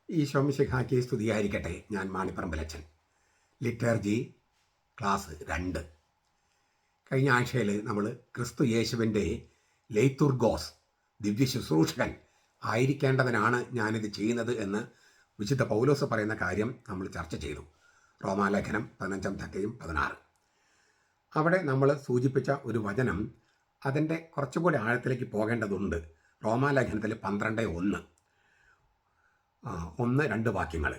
ഈശോ മിശിഹായ്ക്ക് സ്തുതിയായിരിക്കട്ടെ. ഞാൻ മാണിപ്പറമ്പിലച്ചൻ. Liturgy class 2. കഴിഞ്ഞ ആഴ്ചയിൽ നമ്മൾ ക്രിസ്തു യേശുവിൻ്റെ ലെയ്ത്തുർഗോസ് ദിവ്യ ശുശ്രൂഷകൻ ആയിരിക്കേണ്ടതിനാണ് ഞാനിത് ചെയ്യുന്നത് എന്ന് വിശുദ്ധ പൗലോസ് പറയുന്ന കാര്യം നമ്മൾ ചർച്ച ചെയ്തു. റോമാലേഖനം 15-16. അവിടെ നമ്മൾ സൂചിപ്പിച്ച ഒരു വചനം, അതിൻ്റെ കുറച്ചുകൂടി ആഴത്തിലേക്ക് പോകേണ്ടതുണ്ട്. റോമാലേഖനത്തിൽ 12:1, 1-2 വാക്യങ്ങൾ.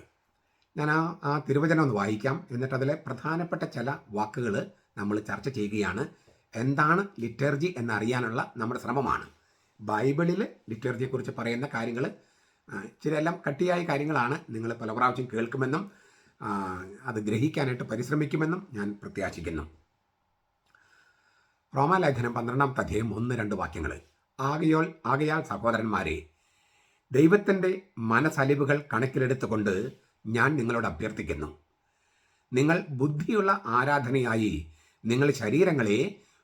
ഞാൻ ആ തിരുവചനം ഒന്ന് വായിക്കാം. എന്നിട്ട് അതിലെ പ്രധാനപ്പെട്ട ചില വാക്കുകൾ നമ്മൾ ചർച്ച ചെയ്യുകയാണ്. എന്താണ് ലിറ്റർജി എന്നറിയാനുള്ള നമ്മുടെ ശ്രമമാണ്. ബൈബിളിൽ ലിറ്റർജിയെക്കുറിച്ച് പറയുന്ന കാര്യങ്ങൾ ചിലയെല്ലാം കട്ടിയായ കാര്യങ്ങളാണ്. നിങ്ങൾ പല പ്രാവശ്യം കേൾക്കുമെന്നും അത് ഗ്രഹിക്കാനായിട്ട് പരിശ്രമിക്കുമെന്നും ഞാൻ പ്രത്യാശിക്കുന്നു. റോമാലേഖനം 12-ാം 1-2 വാക്യങ്ങൾ. ആകയാൽ സഹോദരന്മാരെ, ദൈവത്തിൻ്റെ മനസ്സലിവുകൾ കണക്കിലെടുത്തുകൊണ്ട് ഞാൻ നിങ്ങളോട് അഭ്യർത്ഥിക്കുന്നു, നിങ്ങൾ ബുദ്ധിയുള്ള ആരാധനയായി നിങ്ങൾ ശരീരങ്ങളെ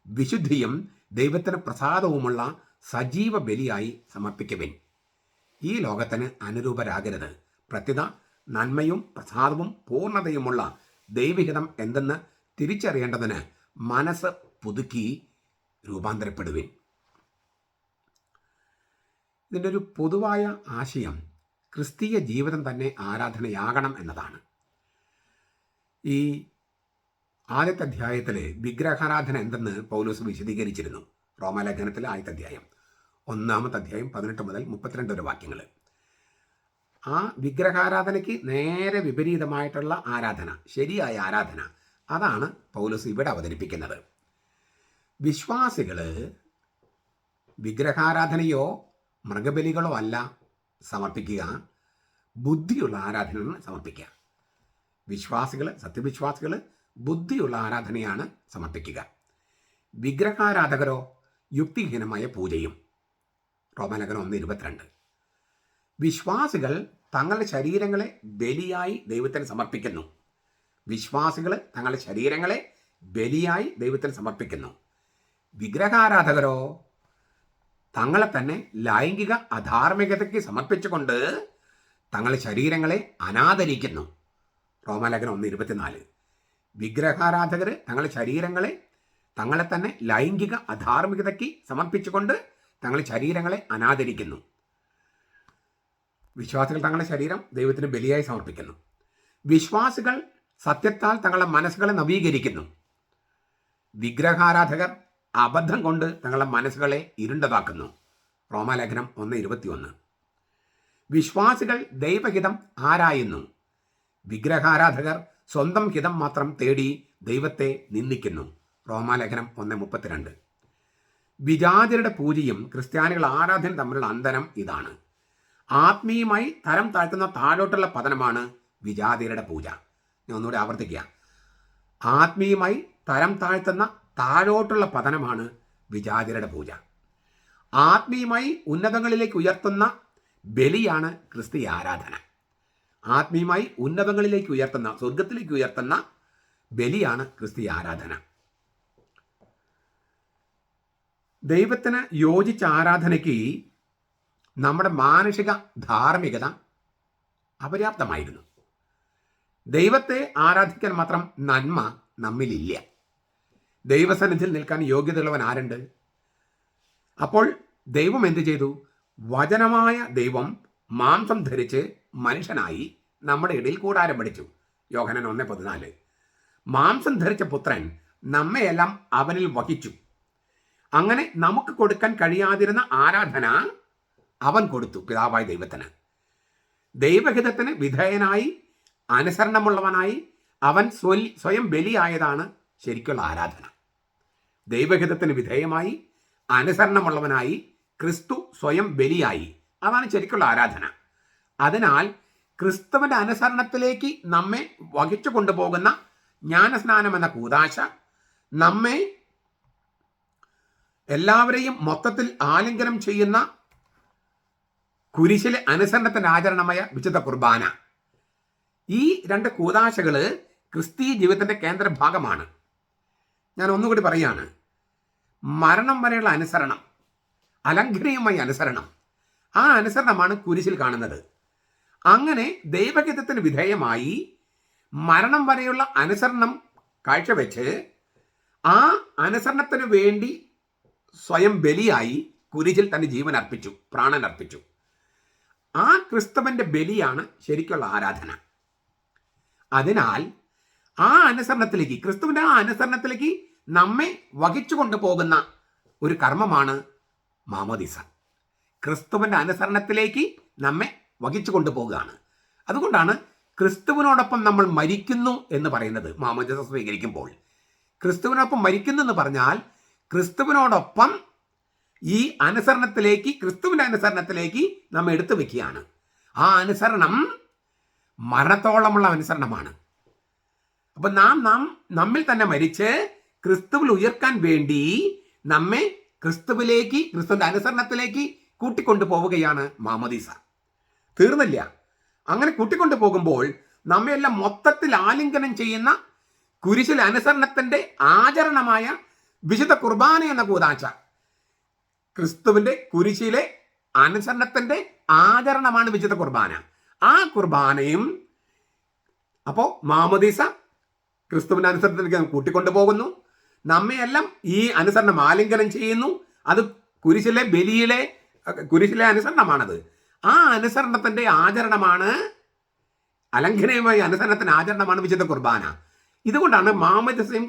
വിശുദ്ധിയും ദൈവത്തിന് പ്രസാദവുമുള്ള സജീവ ബലിയായി സമർപ്പിക്കുവിൻ. ഈ ലോകത്തിന് അനുരൂപരാകരുത്, പ്രത്യുത നന്മയും പ്രസാദവും പൂർണ്ണതയുമുള്ള ദൈവഹിതം എന്തെന്ന് തിരിച്ചറിയേണ്ടതിന് മനസ്സ് പുതുക്കി രൂപാന്തരപ്പെടുവിൻ. ഇതിൻ്റെ ഒരു പൊതുവായ ആശയം ക്രിസ്തീയ ജീവിതം തന്നെ ആരാധനയാകണം എന്നതാണ്. ഈ ആദ്യത്തെ അധ്യായത്തിൽ വിഗ്രഹാരാധന എന്തെന്ന് പൗലോസ് വിശദീകരിച്ചിരുന്നു. റോമാലേഖനത്തിലെ ആദ്യത്തെ അധ്യായം 1-ാമത്തെ അധ്യായം 18-32 വാക്യങ്ങൾ. ആ വിഗ്രഹാരാധനയ്ക്ക് നേരെ വിപരീതമായിട്ടുള്ള ആരാധന, ശരിയായ ആരാധന, അതാണ് പൗലോസ് ഇവിടെ അവതരിപ്പിക്കുന്നത്. വിശ്വാസികൾ വിഗ്രഹാരാധനയോ മൃഗബലികളോ അല്ല സമർപ്പിക്കുക, ബുദ്ധിയുള്ള ആരാധനയാണ് സമർപ്പിക്കുക. സത്യവിശ്വാസികൾ ബുദ്ധിയുള്ള ആരാധനയാണ് സമർപ്പിക്കുക. വിഗ്രഹാരാധകരോ യുക്തിഹീനമായ പൂജയും. റോമാലേഖനം 1:22. വിശ്വാസികൾ തങ്ങളുടെ ശരീരങ്ങളെ ബലിയായി ദൈവത്തിന് സമർപ്പിക്കുന്നു. വിഗ്രഹാരാധകരോ തങ്ങളെ തന്നെ ലൈംഗിക അധാർമികതയ്ക്ക് സമർപ്പിച്ചുകൊണ്ട് തങ്ങളുടെ ശരീരങ്ങളെ അനാദരിക്കുന്നു. റോമാലേഖനം 1:24. വിഗ്രഹാരാധകർ തങ്ങളുടെ ശരീരങ്ങളെ തങ്ങളെ തന്നെ ലൈംഗിക അധാർമികതയ്ക്ക് സമർപ്പിച്ചുകൊണ്ട് തങ്ങളുടെ ശരീരങ്ങളെ അനാദരിക്കുന്നു. വിശ്വാസികൾ തങ്ങളുടെ ശരീരം ദൈവത്തിന് ബലിയായി സമർപ്പിക്കുന്നു. വിശ്വാസികൾ സത്യത്താൽ തങ്ങളുടെ മനസ്സുകളെ നവീകരിക്കുന്നു. വിഗ്രഹാരാധകർ അബദ്ധം കൊണ്ട് തങ്ങളുടെ മനസ്സുകളെ ഇരുണ്ടതാക്കുന്നു. റോമാലേഖനം 1:21. വിശ്വാസികൾ ദൈവഹിതം ആരായുന്നു. വിഗ്രഹാരാധകർ സ്വന്തം ഹിതം മാത്രം തേടി ദൈവത്തെ നിന്ദിക്കുന്നു. റോമാലേഖനം 1:32. വിജാതിരുടെ പൂജയും ക്രിസ്ത്യാനികൾ ആരാധനയും തമ്മിലുള്ള അന്തരം ഇതാണ്. ആത്മീയമായി തരം താഴ്ത്തുന്ന താഴോട്ടുള്ള പതനമാണ് വിജാതിരുടെ പൂജ. ഞാൻ ഒന്നുകൂടി ആവർത്തിക്കുക. ആത്മീയമായി തരം താഴ്ത്തുന്ന താഴോട്ടുള്ള പതനമാണ് വിജാതിരുടെ പൂജ. ആത്മീയമായി ഉന്നതങ്ങളിലേക്ക് ഉയർത്തുന്ന ബലിയാണ് ക്രിസ്തീയ ആരാധന. ആത്മീയമായി ഉന്നതങ്ങളിലേക്ക് ഉയർത്തുന്ന, സ്വർഗത്തിലേക്ക് ഉയർത്തുന്ന ബലിയാണ് ക്രിസ്തീയ ആരാധന. ദൈവത്തിന് യോജിച്ച ആരാധനയ്ക്ക് നമ്മുടെ മാനുഷിക ധാർമ്മികത അപര്യാപ്തമായിരുന്നു. ദൈവത്തെ ആരാധിക്കാൻ മാത്രം നന്മ നമ്മിലില്ല. ദൈവസന്നിധിയിൽ നിൽക്കാൻ യോഗ്യതയുള്ളവൻ ആരുണ്ട്? അപ്പോൾ ദൈവം എന്ത് ചെയ്തു? വചനമായ ദൈവം മാംസം ധരിച്ച് മനുഷ്യനായി നമ്മുടെ ഇടയിൽ കൂടാരം പഠിച്ചു. യോഹന്നാൻ 1:14. മാംസം ധരിച്ച പുത്രൻ നമ്മയെല്ലാം അവനിൽ വഹിച്ചു. അങ്ങനെ നമുക്ക് കൊടുക്കാൻ കഴിയാതിരുന്ന ആരാധന അവൻ കൊടുത്തു പിതാവായ ദൈവത്തിന്. ദൈവഹിതത്തിന് വിധേയനായി അനുസരണമുള്ളവനായി അവൻ സ്വയം ബലിയായതാണ് ശരിക്കുള്ള ആരാധന. ദൈവഹിതത്തിന് വിധേയമായി അനുസരണമുള്ളവനായി ക്രിസ്തു സ്വയം ബലിയായി, അതാണ് ശരിക്കുള്ള ആരാധന. അതിനാൽ ക്രിസ്തുവിൻ്റെ അനുസരണത്തിലേക്ക് നമ്മെ വഹിച്ചു കൊണ്ടുപോകുന്ന ജ്ഞാനസ്നാനം എന്ന കൂദാശ, നമ്മെ എല്ലാവരെയും മൊത്തത്തിൽ ആലിംഗനം ചെയ്യുന്ന കുരിശിലെ അനുസരണത്തിൻ്റെ ആചരണമായ വിശുദ്ധ കുർബാന, ഈ 2 കൂദാശകൾ ക്രിസ്തീയ ജീവിതത്തിൻ്റെ കേന്ദ്ര ഭാഗമാണ്. ഞാൻ ഒന്നുകൂടി പറയാണ്. മരണം വരെയുള്ള അനുസരണം, അലംഘനീയമായ അനുസരണം, ആ അനുസരണമാണ് കുരിശിൽ കാണുന്നത്. അങ്ങനെ ദൈവഹിതത്തിന് വിധേയമായി മരണം വരെയുള്ള അനുസരണം കാഴ്ചവെച്ച് ആ അനുസരണത്തിന് വേണ്ടി സ്വയം ബലിയായി കുരിശിൽ തന്റെ ജീവൻ അർപ്പിച്ചു, പ്രാണൻ അർപ്പിച്ചു. ആ ക്രിസ്തുവിന്റെ ബലിയാണ് ശരിക്കുള്ള ആരാധന. അതിനാൽ ആ അനുസരണത്തിലേക്ക്, ക്രിസ്തുവിന്റെ ആ അനുസരണത്തിലേക്ക് നമ്മെ വഹിച്ചു കൊണ്ടുപോകുന്ന ഒരു കർമ്മമാണ് മാമോദീസ. ക്രിസ്തുവിന്റെ അനുസരണത്തിലേക്ക് നമ്മെ വഹിച്ചു കൊണ്ടുപോകുകയാണ്. അതുകൊണ്ടാണ് ക്രിസ്തുവിനോടൊപ്പം നമ്മൾ മരിക്കുന്നു എന്ന് പറയുന്നത്. മാമോദീസ സ്വീകരിക്കുമ്പോൾ ക്രിസ്തുവിനോടൊപ്പം മരിക്കുന്നു എന്ന് പറഞ്ഞാൽ ക്രിസ്തുവിനോടൊപ്പം ഈ അനുസരണത്തിലേക്ക്, ക്രിസ്തുവിന്റെ അനുസരണത്തിലേക്ക് നമ്മെ എടുത്തു വെക്കുകയാണ്. ആ അനുസരണം മരണത്തോളമുള്ള അനുസരണമാണ്. അപ്പൊ നമ്മിൽ തന്നെ മരിച്ച് ക്രിസ്തുവിൽ ഉയർക്കാൻ വേണ്ടി നമ്മെ ക്രിസ്തുവിലേക്ക്, ക്രിസ്തുവിന്റെ അനുസരണത്തിലേക്ക് കൂട്ടിക്കൊണ്ടു പോവുകയാണ് മാമോദീസ. തീർന്നില്ല. അങ്ങനെ കൂട്ടിക്കൊണ്ടു പോകുമ്പോൾ നമ്മയെല്ലാം മൊത്തത്തിൽ ആലിംഗനം ചെയ്യുന്ന കുരിശിലെ അനുസരണത്തിന്റെ ആചരണമായ വിശുദ്ധ കുർബാന എന്ന കൂദാശ, ക്രിസ്തുവിന്റെ കുരിശിലെ അനുസരണത്തിന്റെ ആചരണമാണ് വിശുദ്ധ കുർബാന. ആ കുർബാനയും അപ്പോ മാമോദീസ ക്രിസ്തുവിന്റെ അനുസരണത്തിലേക്ക് കൂട്ടിക്കൊണ്ടു പോകുന്നു. നമ്മയെല്ലാം ഈ അനുസരണം ആലിംഗനം ചെയ്യുന്നു. അത് കുരിശിലെ ബലിയിലെ, കുരിശിലെ അനുസരണമാണത്. ആ അനുസരണത്തിന്റെ ആചരണമാണ്, അലംഘനീയമായ അനുസരണത്തിന്റെ ആചരണമാണ് വിശുദ്ധ കുർബാന. ഇതുകൊണ്ടാണ് മാമോദീസയും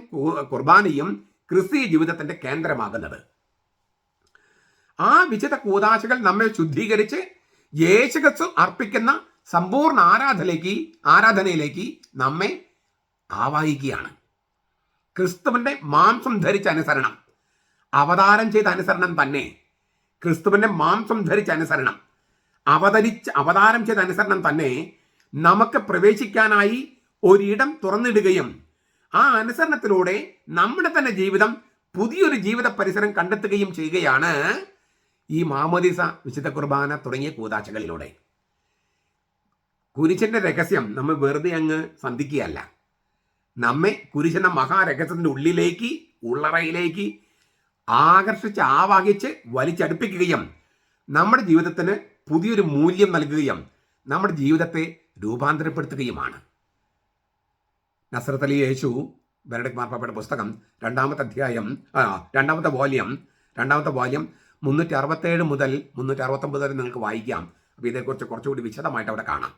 കുർബാനയും ക്രിസ്തീയ ജീവിതത്തിന്റെ കേന്ദ്രമാകുന്നത്. ആ വിശുദ്ധ കൂദാശകൾ നമ്മെ ശുദ്ധീകരിച്ച് യേശുക്രിസ്തു അർപ്പിക്കുന്ന സമ്പൂർണ്ണ ആരാധനയിലേക്ക് നമ്മെ ആവാഹിക്കുകയാണ്. ക്രിസ്തുവിന്റെ മാംസം ധരിച്ച അനുസരണം, അവതാരം ചെയ്ത അനുസരണം തന്നെ, ക്രിസ്തുവിന്റെ മാംസം ധരിച്ച അനുസരണം, അവതാരം ചെയ്ത അനുസരണം തന്നെ നമുക്ക് പ്രവേശിക്കാനായി ഒരിടം തുറന്നിടുകയും ആ അനുസരണത്തിലൂടെ നമ്മുടെ തന്നെ ജീവിതം പുതിയൊരു ജീവിത പരിസരം കണ്ടെത്തുകയും ചെയ്യുകയാണ് ഈ മാമോദീസ, വിശുദ്ധ കുർബാന തുടങ്ങിയ കൂദാശകളിലൂടെ. കുരിശിന്റെ രഹസ്യം നമ്മൾ വെറുതെ അങ്ങ് സന്ധിക്കുകയല്ല. നമ്മെ കുരിശെന്ന മഹാരഹസ്യത്തിന്റെ ഉള്ളിലേക്ക്, ഉള്ളറയിലേക്ക് ആകർഷിച്ച് ആവാഹിച്ച് വലിച്ചടുപ്പിക്കുകയും നമ്മുടെ ജീവിതത്തിന് പുതിയൊരു മൂല്യം നൽകുകയും നമ്മുടെ ജീവിതത്തെ രൂപാന്തരപ്പെടുത്തുകയുമാണ്. നസ്രത്ത് അലി യേശു, ബെനഡിക്ട് മാർപ്പാപ്പയുടെ പുസ്തകം, രണ്ടാമത്തെ വോള്യം 367 മുതൽ 369 വരെ നിങ്ങൾക്ക് വായിക്കാം. അപ്പോൾ ഇതേക്കുറിച്ച് കുറച്ചുകൂടി വിശദമായിട്ട് അവിടെ കാണാം.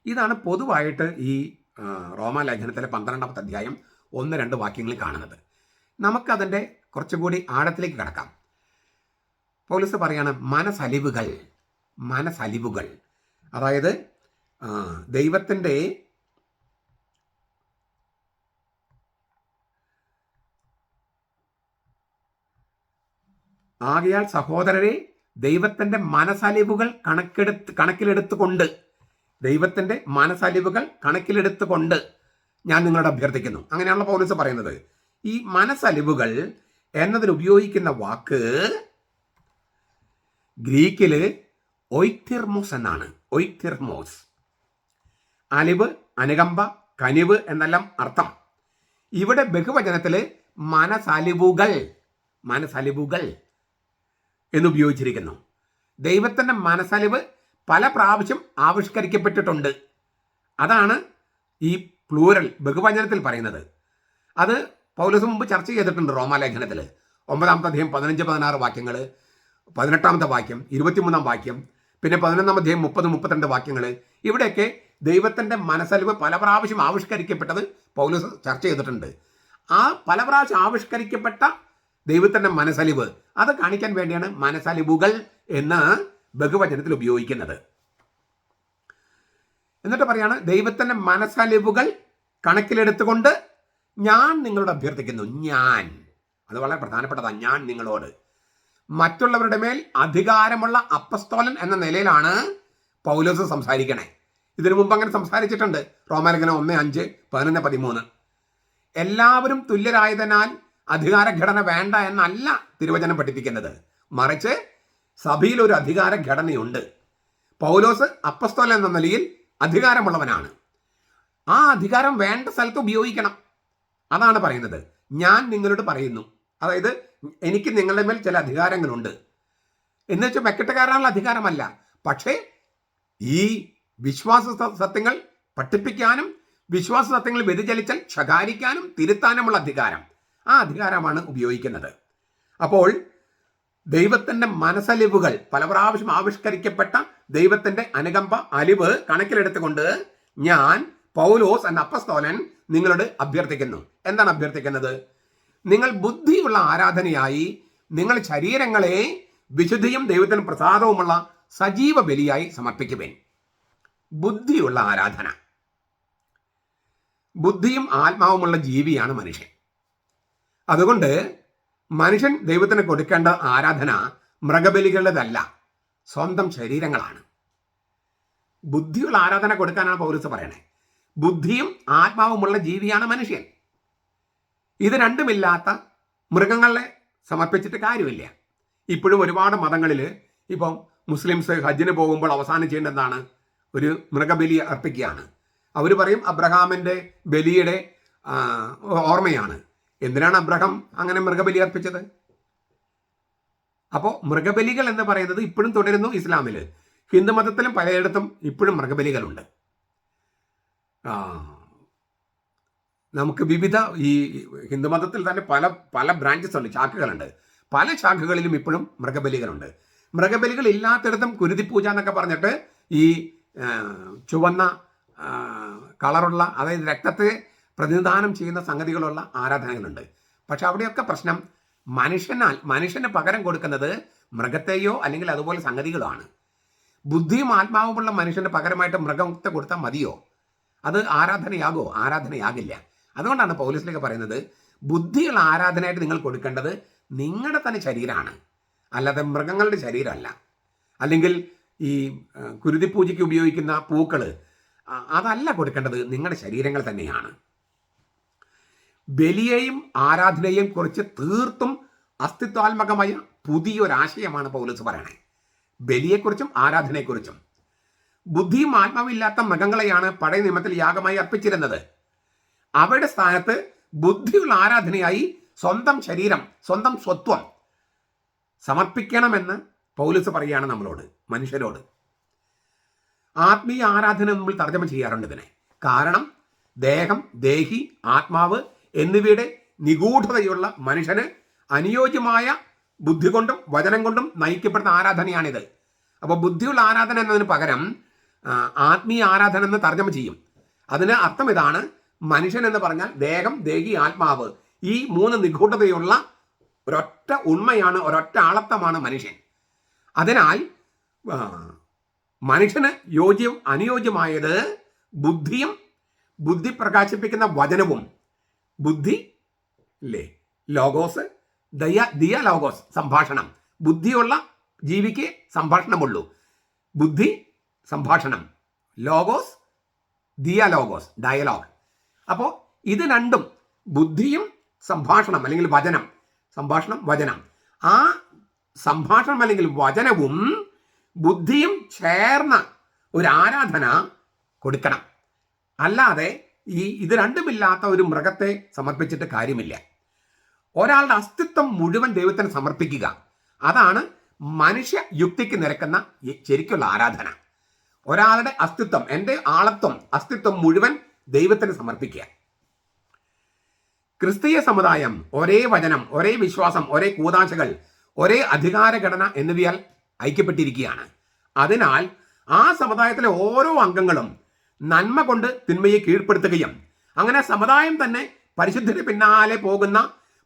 ഇതാണ് പൊതുവായിട്ട് ഈ റോമാലേഖനത്തിലെ 12ാമത്തെ അധ്യായം 1-2 വാക്യങ്ങളിൽ കാണുന്നത്. നമുക്കതിൻ്റെ കുറച്ചുകൂടി ആഴത്തിലേക്ക് കടക്കാം. പൗലോസ് പറയാണ് മനസ്സലിവുകൾ, അതായത് ദൈവത്തിൻ്റെ ആകയാൽ സഹോദരരെ, ദൈവത്തിൻ്റെ മനസ്സലിവുകൾ കണക്കിലെടുത്തുകൊണ്ട് ഞാൻ നിങ്ങളോട് അഭ്യർത്ഥിക്കുന്നു. അങ്ങനെയാണല്ലോ പൗലോസ് പറയുന്നത്. ഈ മനസ്സലിവുകൾ എന്നതിന് ഉപയോഗിക്കുന്ന വാക്ക് ഗ്രീക്കില് ഒയ്തിർമോസ് എന്നാണ്. ഒയ്തിർമോസ്, അലിവ്, അനുകമ്പ, കനിവ് എന്നെല്ലാം അർത്ഥം. ഇവിടെ ബഹുവചനത്തില് മനസ്സലിവുകൾ എന്നുപയോഗിച്ചിരിക്കുന്നു. ദൈവത്തിൻ്റെ മനസ്സലിവ് പല പ്രാവശ്യം ആവിഷ്കരിക്കപ്പെട്ടിട്ടുണ്ട്. അതാണ് ഈ പ്ലൂരൽ ബഹുവചനത്തിൽ പറയുന്നത്. അത് പൗലോസ് മുമ്പ് ചർച്ച ചെയ്തിട്ടുണ്ട് റോമാലേഖനത്തിൽ. 9-ാമത്തെ അധ്യായം 15-16 വാക്യങ്ങൾ, 18-ാമത്തെ വാക്യം, 23-ാം വാക്യം, പിന്നെ 11-ാം അധ്യായം 30-32 വാക്യങ്ങൾ. ഇവിടെയൊക്കെ ദൈവത്തിൻ്റെ മനസ്സലിവ് പല പ്രാവശ്യം ആവിഷ്കരിക്കപ്പെട്ടത് പൗലോസ് ചർച്ച ചെയ്തിട്ടുണ്ട്. ആ പല പ്രാവശ്യം ആവിഷ്കരിക്കപ്പെട്ട ദൈവത്തിൻ്റെ മനസ്സലിവ് അത് കാണിക്കാൻ വേണ്ടിയാണ് മനസ്സലിവുകൾ എന്ന് ബഹുവചനത്തിൽ ഉപയോഗിക്കുന്നത്. എന്നിട്ട് പറയാണ്, ദൈവത്തിൻ്റെ മനസ്സലിവുകൾ കണക്കിലെടുത്തുകൊണ്ട് ഞാൻ നിങ്ങളോട് അഭ്യർത്ഥിക്കുന്നു. അത് വളരെ പ്രധാനപ്പെട്ടതാണ്. ഞാൻ നിങ്ങളോട്, മറ്റുള്ളവരുടെ മേൽ അധികാരമുള്ള അപ്പസ്തോലൻ എന്ന നിലയിലാണ് പൗലോസ് സംസാരിക്കണേ. ഇതിനു മുമ്പ് അങ്ങനെ സംസാരിച്ചിട്ടുണ്ട്. റോമാലേഖനം 1:5, 11-13. എല്ലാവരും തുല്യരായതിനാൽ അധികാരഘടന വേണ്ട എന്നല്ല തിരുവചനം പഠിപ്പിക്കുന്നത്. മറിച്ച് സഭയിൽ ഒരു അധികാര ഘടനയുണ്ട്. പൗലോസ് അപ്പസ്തോലൻ എന്ന നിലയിൽ അധികാരമുള്ളവനാണ്. ആ അധികാരം വേണ്ട സ്ഥലത്ത് ഉപയോഗിക്കണം. അതാണ് പറയുന്നത്. ഞാൻ നിങ്ങളോട് പറയുന്നു, അതായത് എനിക്ക് നിങ്ങളുടെ മേൽ ചില അധികാരങ്ങളുണ്ട് എന്ന് വെച്ചാൽ മെക്കെട്ടുകാരാനുള്ള അധികാരമല്ല. പക്ഷേ ഈ വിശ്വാസ സത്യങ്ങൾ പഠിപ്പിക്കാനും വിശ്വാസ സത്യങ്ങൾ വ്യതിചലിച്ചാൽ ശകാരിക്കാനും തിരുത്താനുമുള്ള അധികാരം, ആ അധികാരമാണ് ഉപയോഗിക്കുന്നത്. അപ്പോൾ ദൈവത്തിൻ്റെ മനസ്സലിവുകൾ, പല പ്രാവശ്യം ആവിഷ്കരിക്കപ്പെട്ട ദൈവത്തിൻ്റെ അനുകമ്പ, അലിവ് കണക്കിലെടുത്തുകൊണ്ട് ഞാൻ പൗലോസ് എന്ന അപ്പസ്തോലൻ നിങ്ങളോട് അഭ്യർത്ഥിക്കുന്നു. എന്താണ് അഭ്യർത്ഥിക്കുന്നത്? നിങ്ങൾ ബുദ്ധിയുള്ള ആരാധനയായി നിങ്ങൾ ശരീരങ്ങളെ വിശുദ്ധിയും ദൈവത്തിന് പ്രസാദവുമുള്ള സജീവ ബലിയായി സമർപ്പിക്കുവേൻ. ബുദ്ധിയുള്ള ആരാധന. ബുദ്ധിയും ആത്മാവുമുള്ള ജീവിയാണ് മനുഷ്യൻ. അതുകൊണ്ട് മനുഷ്യൻ ദൈവത്തിന് കൊടുക്കേണ്ട ആരാധന മൃഗബലികളുടേതല്ല, സ്വന്തം ശരീരങ്ങളാണ്. ബുദ്ധിയുള്ള ആരാധന കൊടുക്കാനാണ് പൗലോസ് പറയണേ. ബുദ്ധിയും ആത്മാവുമുള്ള ജീവിയാണ് മനുഷ്യൻ. ഇത് രണ്ടുമില്ലാത്ത മൃഗങ്ങളെ സമർപ്പിച്ചിട്ട് കാര്യമില്ല. ഇപ്പോഴും ഒരുപാട് മതങ്ങളിൽ ഇപ്പം മുസ്ലിംസ് ഹജ്ജിന് പോകുമ്പോൾ അവസാനം ചെയ്യേണ്ടത് എന്താണ്? ഒരു മൃഗബലി അർപ്പിക്കുകയാണ്. അവർ പറയും അബ്രഹാമിൻ്റെ ബലിയുടെ ഓർമ്മയാണ്. എന്തിനാണ് അബ്രഹാം അങ്ങനെ മൃഗബലി അർപ്പിച്ചത്? അപ്പോൾ മൃഗബലികൾ എന്ന് പറയുന്നത് ഇപ്പോഴും തുടരുന്നു ഇസ്ലാമിൽ. ഹിന്ദു മതത്തിലും പലയിടത്തും ഇപ്പോഴും മൃഗബലികളുണ്ട്. നമുക്ക് വിവിധ ഈ ഹിന്ദു മതത്തിൽ തന്നെ പല പല ബ്രാഞ്ചസ് ഉണ്ട്, ശാഖകളുണ്ട്. പല ശാഖകളിലും ഇപ്പോഴും മൃഗബലികളുണ്ട്. മൃഗബലികൾ ഇല്ലാത്തിടത്തും കുരുതിപ്പൂജ എന്നൊക്കെ പറഞ്ഞിട്ട് ഈ ചുവന്ന കളറുള്ള, അതായത് രക്തത്തെ പ്രതിനിധാനം ചെയ്യുന്ന സംഗതികളുള്ള ആരാധനകളുണ്ട്. പക്ഷെ അവിടെയൊക്കെ പ്രശ്നം മനുഷ്യന് പകരം കൊടുക്കുന്നത് മൃഗത്തെയോ അല്ലെങ്കിൽ അതുപോലെ സംഗതികളാണ്. ബുദ്ധിയും ആത്മാവുമുള്ള മനുഷ്യന് പകരമായിട്ട് മൃഗത്തെ കൊടുത്താൽ മതിയോ? അത് ആരാധനയാകോ? ആരാധനയാകില്ല. അതുകൊണ്ടാണ് പൗലോസിലേക്ക് പറയുന്നത് ബുദ്ധിയുള്ള ആരാധനയായിട്ട് നിങ്ങൾ കൊടുക്കേണ്ടത് നിങ്ങളുടെ തന്നെ ശരീരമാണ്, അല്ലാതെ മൃഗങ്ങളുടെ ശരീരമല്ല. അല്ലെങ്കിൽ ഈ കുരുതിപ്പൂജയ്ക്ക് ഉപയോഗിക്കുന്ന പൂക്കൾ അതല്ല കൊടുക്കേണ്ടത്, നിങ്ങളുടെ ശരീരങ്ങൾ തന്നെയാണ്. ബലിയെയും ആരാധനയെയും കുറിച്ച് തീർത്തും അസ്തിത്വാത്മകമായ പുതിയൊരാശയമാണ് പൗലോസ് പറയണേ. ബലിയെക്കുറിച്ചും ആരാധനയെക്കുറിച്ചും. ബുദ്ധിയും ആത്മാവില്ലാത്ത മൃഗങ്ങളെയാണ് പഴയ നിയമത്തിൽ യാഗമായി അർപ്പിച്ചിരുന്നത്. അവയുടെ സ്ഥാനത്ത് ബുദ്ധിയുള്ള ആരാധനയായി സ്വന്തം ശരീരം, സ്വന്തം സ്വത്വം സമർപ്പിക്കണമെന്ന് പൗലോസ് പറയുകയാണ് നമ്മളോട്, മനുഷ്യരോട്. ആത്മീയ ആരാധന നമ്മൾ തർജ്ജമ ചെയ്യാറുണ്ട് ഇതിനെ. കാരണം ദേഹം, ദേഹി, ആത്മാവ് എന്നിവയുടെ നിഗൂഢതയുള്ള മനുഷ്യന് അനുയോജ്യമായ ബുദ്ധി കൊണ്ടും വചനം കൊണ്ടും നയിക്കപ്പെടുന്ന ആരാധനയാണിത്. അപ്പോൾ ബുദ്ധിയുള്ള ആരാധന എന്നതിന് പകരം ആത്മീയ ആരാധന എന്ന് തർജ്ജമ ചെയ്യും. അതിന് അർത്ഥം ഇതാണ്: മനുഷ്യൻ എന്ന് പറഞ്ഞാൽ ദേഹം, ദേഹി, ആത്മാവ്, ഈ മൂന്ന് നിഗൂഢതയുള്ള ഒരൊറ്റ ഉണ്മയാണ്, ഒരൊറ്റ ആളത്വമാണ് മനുഷ്യൻ. അതിനാൽ മനുഷ്യന് അനുയോജ്യമായത് ബുദ്ധിയും ബുദ്ധി പ്രകാശിപ്പിക്കുന്ന വചനവും. ബുദ്ധി അല്ലേ, ലോഗോസ്, ദിയ ലോഗോസ്, സംഭാഷണം. ബുദ്ധിയുള്ള ജീവിക്ക് സംഭാഷണമുള്ളൂ. ബുദ്ധി സംഭാഷണം, ലോഗോസ്, ദിയാലോഗോസ്, ഡയലോഗ്. അപ്പോൾ ഇത് രണ്ടും, ബുദ്ധിയും സംഭാഷണം അല്ലെങ്കിൽ വചനം, സംഭാഷണം വചനം, ആ സംഭാഷണം അല്ലെങ്കിൽ വചനവും ബുദ്ധിയും ചേർന്ന ഒരു ആരാധന കൊടുക്കണം. അല്ലാതെ ഇത് രണ്ടുമില്ലാത്ത ഒരു മൃഗത്തെ സമർപ്പിച്ചിട്ട് കാര്യമില്ല. ഒരാളുടെ അസ്തിത്വം മുഴുവൻ ദൈവത്തിന് സമർപ്പിക്കുക, അതാണ് മനുഷ്യ യുക്തിക്ക് നിരക്കുന്ന ശരിക്കുള്ള ആരാധന. ഒരാളുടെ അസ്തിത്വം, എൻ്റെ ആളത്വം, അസ്തിത്വം മുഴുവൻ ദൈവത്തിന് സമർപ്പിക്കുക. ക്രിസ്തീയ സമുദായം ഒരേ വചനം, ഒരേ വിശ്വാസം, ഒരേ കൂതാശകൾ, ഒരേ അധികാരഘടന എന്നിവയാൽ ഐക്യപ്പെട്ടിരിക്കുകയാണ്. അതിനാൽ ആ സമുദായത്തിലെ ഓരോ അംഗങ്ങളും നന്മ കൊണ്ട് തിന്മയെ കീഴ്പ്പെടുത്തുകയും അങ്ങനെ സമുദായം തന്നെ പരിശുദ്ധിന് പിന്നാലെ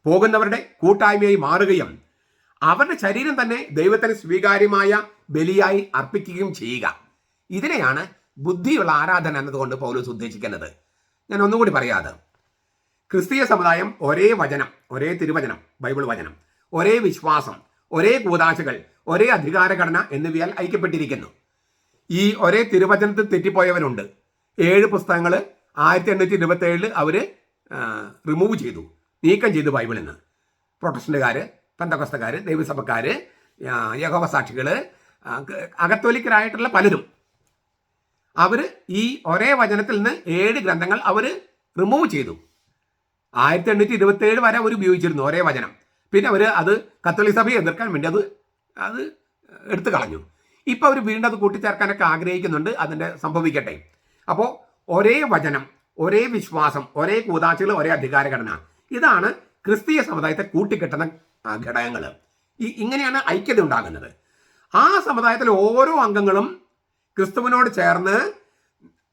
പോകുന്നവരുടെ കൂട്ടായ്മയായി മാറുകയും അവരുടെ ശരീരം തന്നെ ദൈവത്തിന് സ്വീകാര്യമായ ബലിയായി അർപ്പിക്കുകയും ചെയ്യുക. ഇതിനെയാണ് ബുദ്ധിയുള്ള ആരാധന എന്നതുകൊണ്ട് പൗലോസ് ഉദ്ദേശിക്കുന്നത്. ഞാൻ ഒന്നുകൂടി പറയാതെ, ക്രിസ്തീയ സമുദായം ഒരേ വചനം, ഒരേ തിരുവചനം, ബൈബിൾ വചനം, ഒരേ വിശ്വാസം, ഒരേ കൂതാശകൾ, ഒരേ അധികാരഘടന എന്നിവയാൽ ഐക്യപ്പെട്ടിരിക്കുന്നു. ഈ ഒരേ തിരുവചനത്തിൽ തെറ്റിപ്പോയവരുണ്ട്. 7 പുസ്തകങ്ങൾ 1827 അവർ റിമൂവ് ചെയ്തു, നീക്കം ചെയ്തു ബൈബിളിൽ നിന്ന്. പ്രൊട്ടസ്റ്റന്റുകാർ, പെന്തക്കോസ്തക്കാർ, ദൈവസഭക്കാർ, യഹോവ സാക്ഷികൾ, അകത്തോലിക്കരായിട്ടുള്ള പലരും അവർ ഈ ഒരേ വചനത്തിൽ നിന്ന് 7 ഗ്രന്ഥങ്ങൾ അവർ റിമൂവ് ചെയ്തു. 1827 വരെ അവർ ഉപയോഗിച്ചിരുന്നു ഒരേ വചനം. പിന്നെ അവർ അത് കത്തോലിക്ക സഭയെ എതിർക്കാൻ വേണ്ടി അത് എടുത്തു കളഞ്ഞു. ഇപ്പം അവർ വീണ്ടും അത് കൂട്ടിച്ചേർക്കാനൊക്കെ ആഗ്രഹിക്കുന്നുണ്ട്. അതിൻ്റെ സംഭവിക്കട്ടെ. അപ്പോൾ ഒരേ വചനം, ഒരേ വിശ്വാസം, ഒരേ കൂതാശകൾ, ഒരേ അധികാരഘടന, ഇതാണ് ക്രിസ്തീയ സമുദായത്തെ കൂട്ടിക്കെട്ടുന്ന ഘടകങ്ങൾ. ഇങ്ങനെയാണ് ഐക്യത ഉണ്ടാകുന്നത്. ആ സമുദായത്തിലെ ഓരോ അംഗങ്ങളും ക്രിസ്തുവിനോട് ചേർന്ന്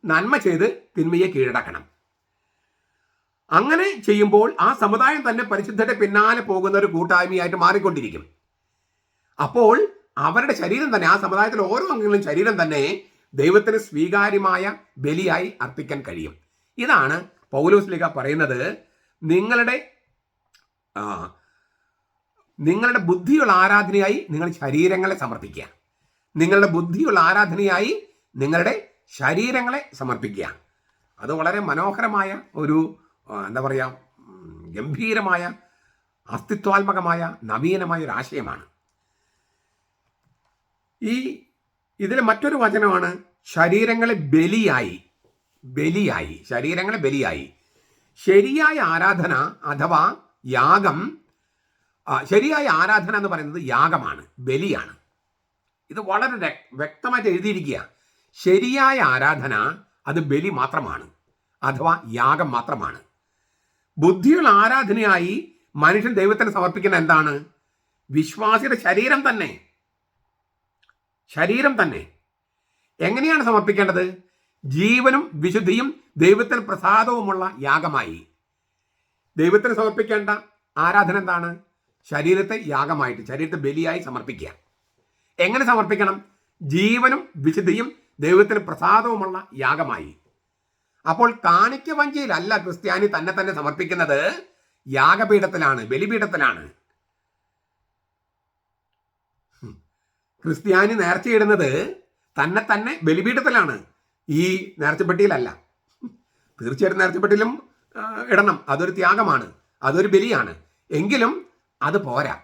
നന്മ ചെയ്ത് തിന്മയെ കീഴടക്കണം. അങ്ങനെ ചെയ്യുമ്പോൾ ആ സമുദായം തന്നെ പരിശുദ്ധയുടെ പിന്നാലെ പോകുന്ന ഒരു കൂട്ടായ്മയായിട്ട് മാറിക്കൊണ്ടിരിക്കും. അപ്പോൾ അവരുടെ ശരീരം തന്നെ, ആ സമുദായത്തിലെ ഓരോ അംഗങ്ങളും ശരീരം തന്നെ ദൈവത്തിന് സ്വീകാര്യമായ ബലിയായി അർപ്പിക്കാൻ കഴിയും. ഇതാണ് പൗലോസ് ശ്ലീഹ പറയുന്നത്, നിങ്ങളുടെ ബുദ്ധിയുള്ള ആരാധനയായി നിങ്ങൾ ശരീരങ്ങളെ സമർപ്പിക്കുക. നിങ്ങളുടെ ബുദ്ധിയുള്ള ആരാധനയായി നിങ്ങളുടെ ശരീരങ്ങളെ സമർപ്പിക്കുക. അത് വളരെ മനോഹരമായ ഒരു എന്താ പറയുക, ഗംഭീരമായ അസ്തിത്വാത്മകമായ നവീനമായ ഒരു ആശയമാണ്. ഇതിലെ മറ്റൊരു വചനമാണ് ശരീരങ്ങളെ ബലിയായി. ശരീരങ്ങളെ ബലിയായി. ശരിയായ ആരാധന അഥവാ യാഗം, ശരിയായ ആരാധന എന്ന് പറയുന്നത് യാഗമാണ്, ബലിയാണ്. ഇത് വളരെ വ്യക്തമായിട്ട് എഴുതിയിരിക്കുക. ശരിയായ ആരാധന അത് ബലി മാത്രമാണ്, അഥവാ യാഗം മാത്രമാണ്. ബുദ്ധിയുള്ള ആരാധനയായി മനുഷ്യൻ ദൈവത്തിന് സമർപ്പിക്കുന്ന എന്താണ്? വിശ്വാസിയുടെ ശരീരം തന്നെ. എങ്ങനെയാണ് സമർപ്പിക്കേണ്ടത്? ജീവനും വിശുദ്ധിയും ദൈവത്തിന് പ്രസാദവുമുള്ള യാഗമായി. ദൈവത്തിന് സമർപ്പിക്കേണ്ട ആരാധന എന്താണ്? ശരീരത്തെ യാഗമായിട്ട്, ശരീരത്തെ ബലിയായി സമർപ്പിക്കുക. എങ്ങനെ സമർപ്പിക്കണം? ജീവനും വിശുദ്ധിയും ദൈവത്തിന് പ്രസാദവുമുള്ള യാഗമായി. അപ്പോൾ കാണിക്ക വഞ്ചിയിലല്ല ക്രിസ്ത്യാനി തന്നെ സമർപ്പിക്കുന്നത്, യാഗപീഠത്തിലാണ്, ബലിപീഠത്തിലാണ്. ക്രിസ്ത്യാനി നേർച്ചയിടുന്നത് തന്നെ ബലിപീഠത്തിലാണ്, ഈ നേർച്ചപ്പെട്ടിയിലല്ല. തീർച്ചയായിട്ടും നേർച്ചപ്പെട്ടിയിലും ഇടണം, അതൊരു ത്യാഗമാണ്, അതൊരു ബലിയാണ്. എങ്കിലും അത് പോരാ,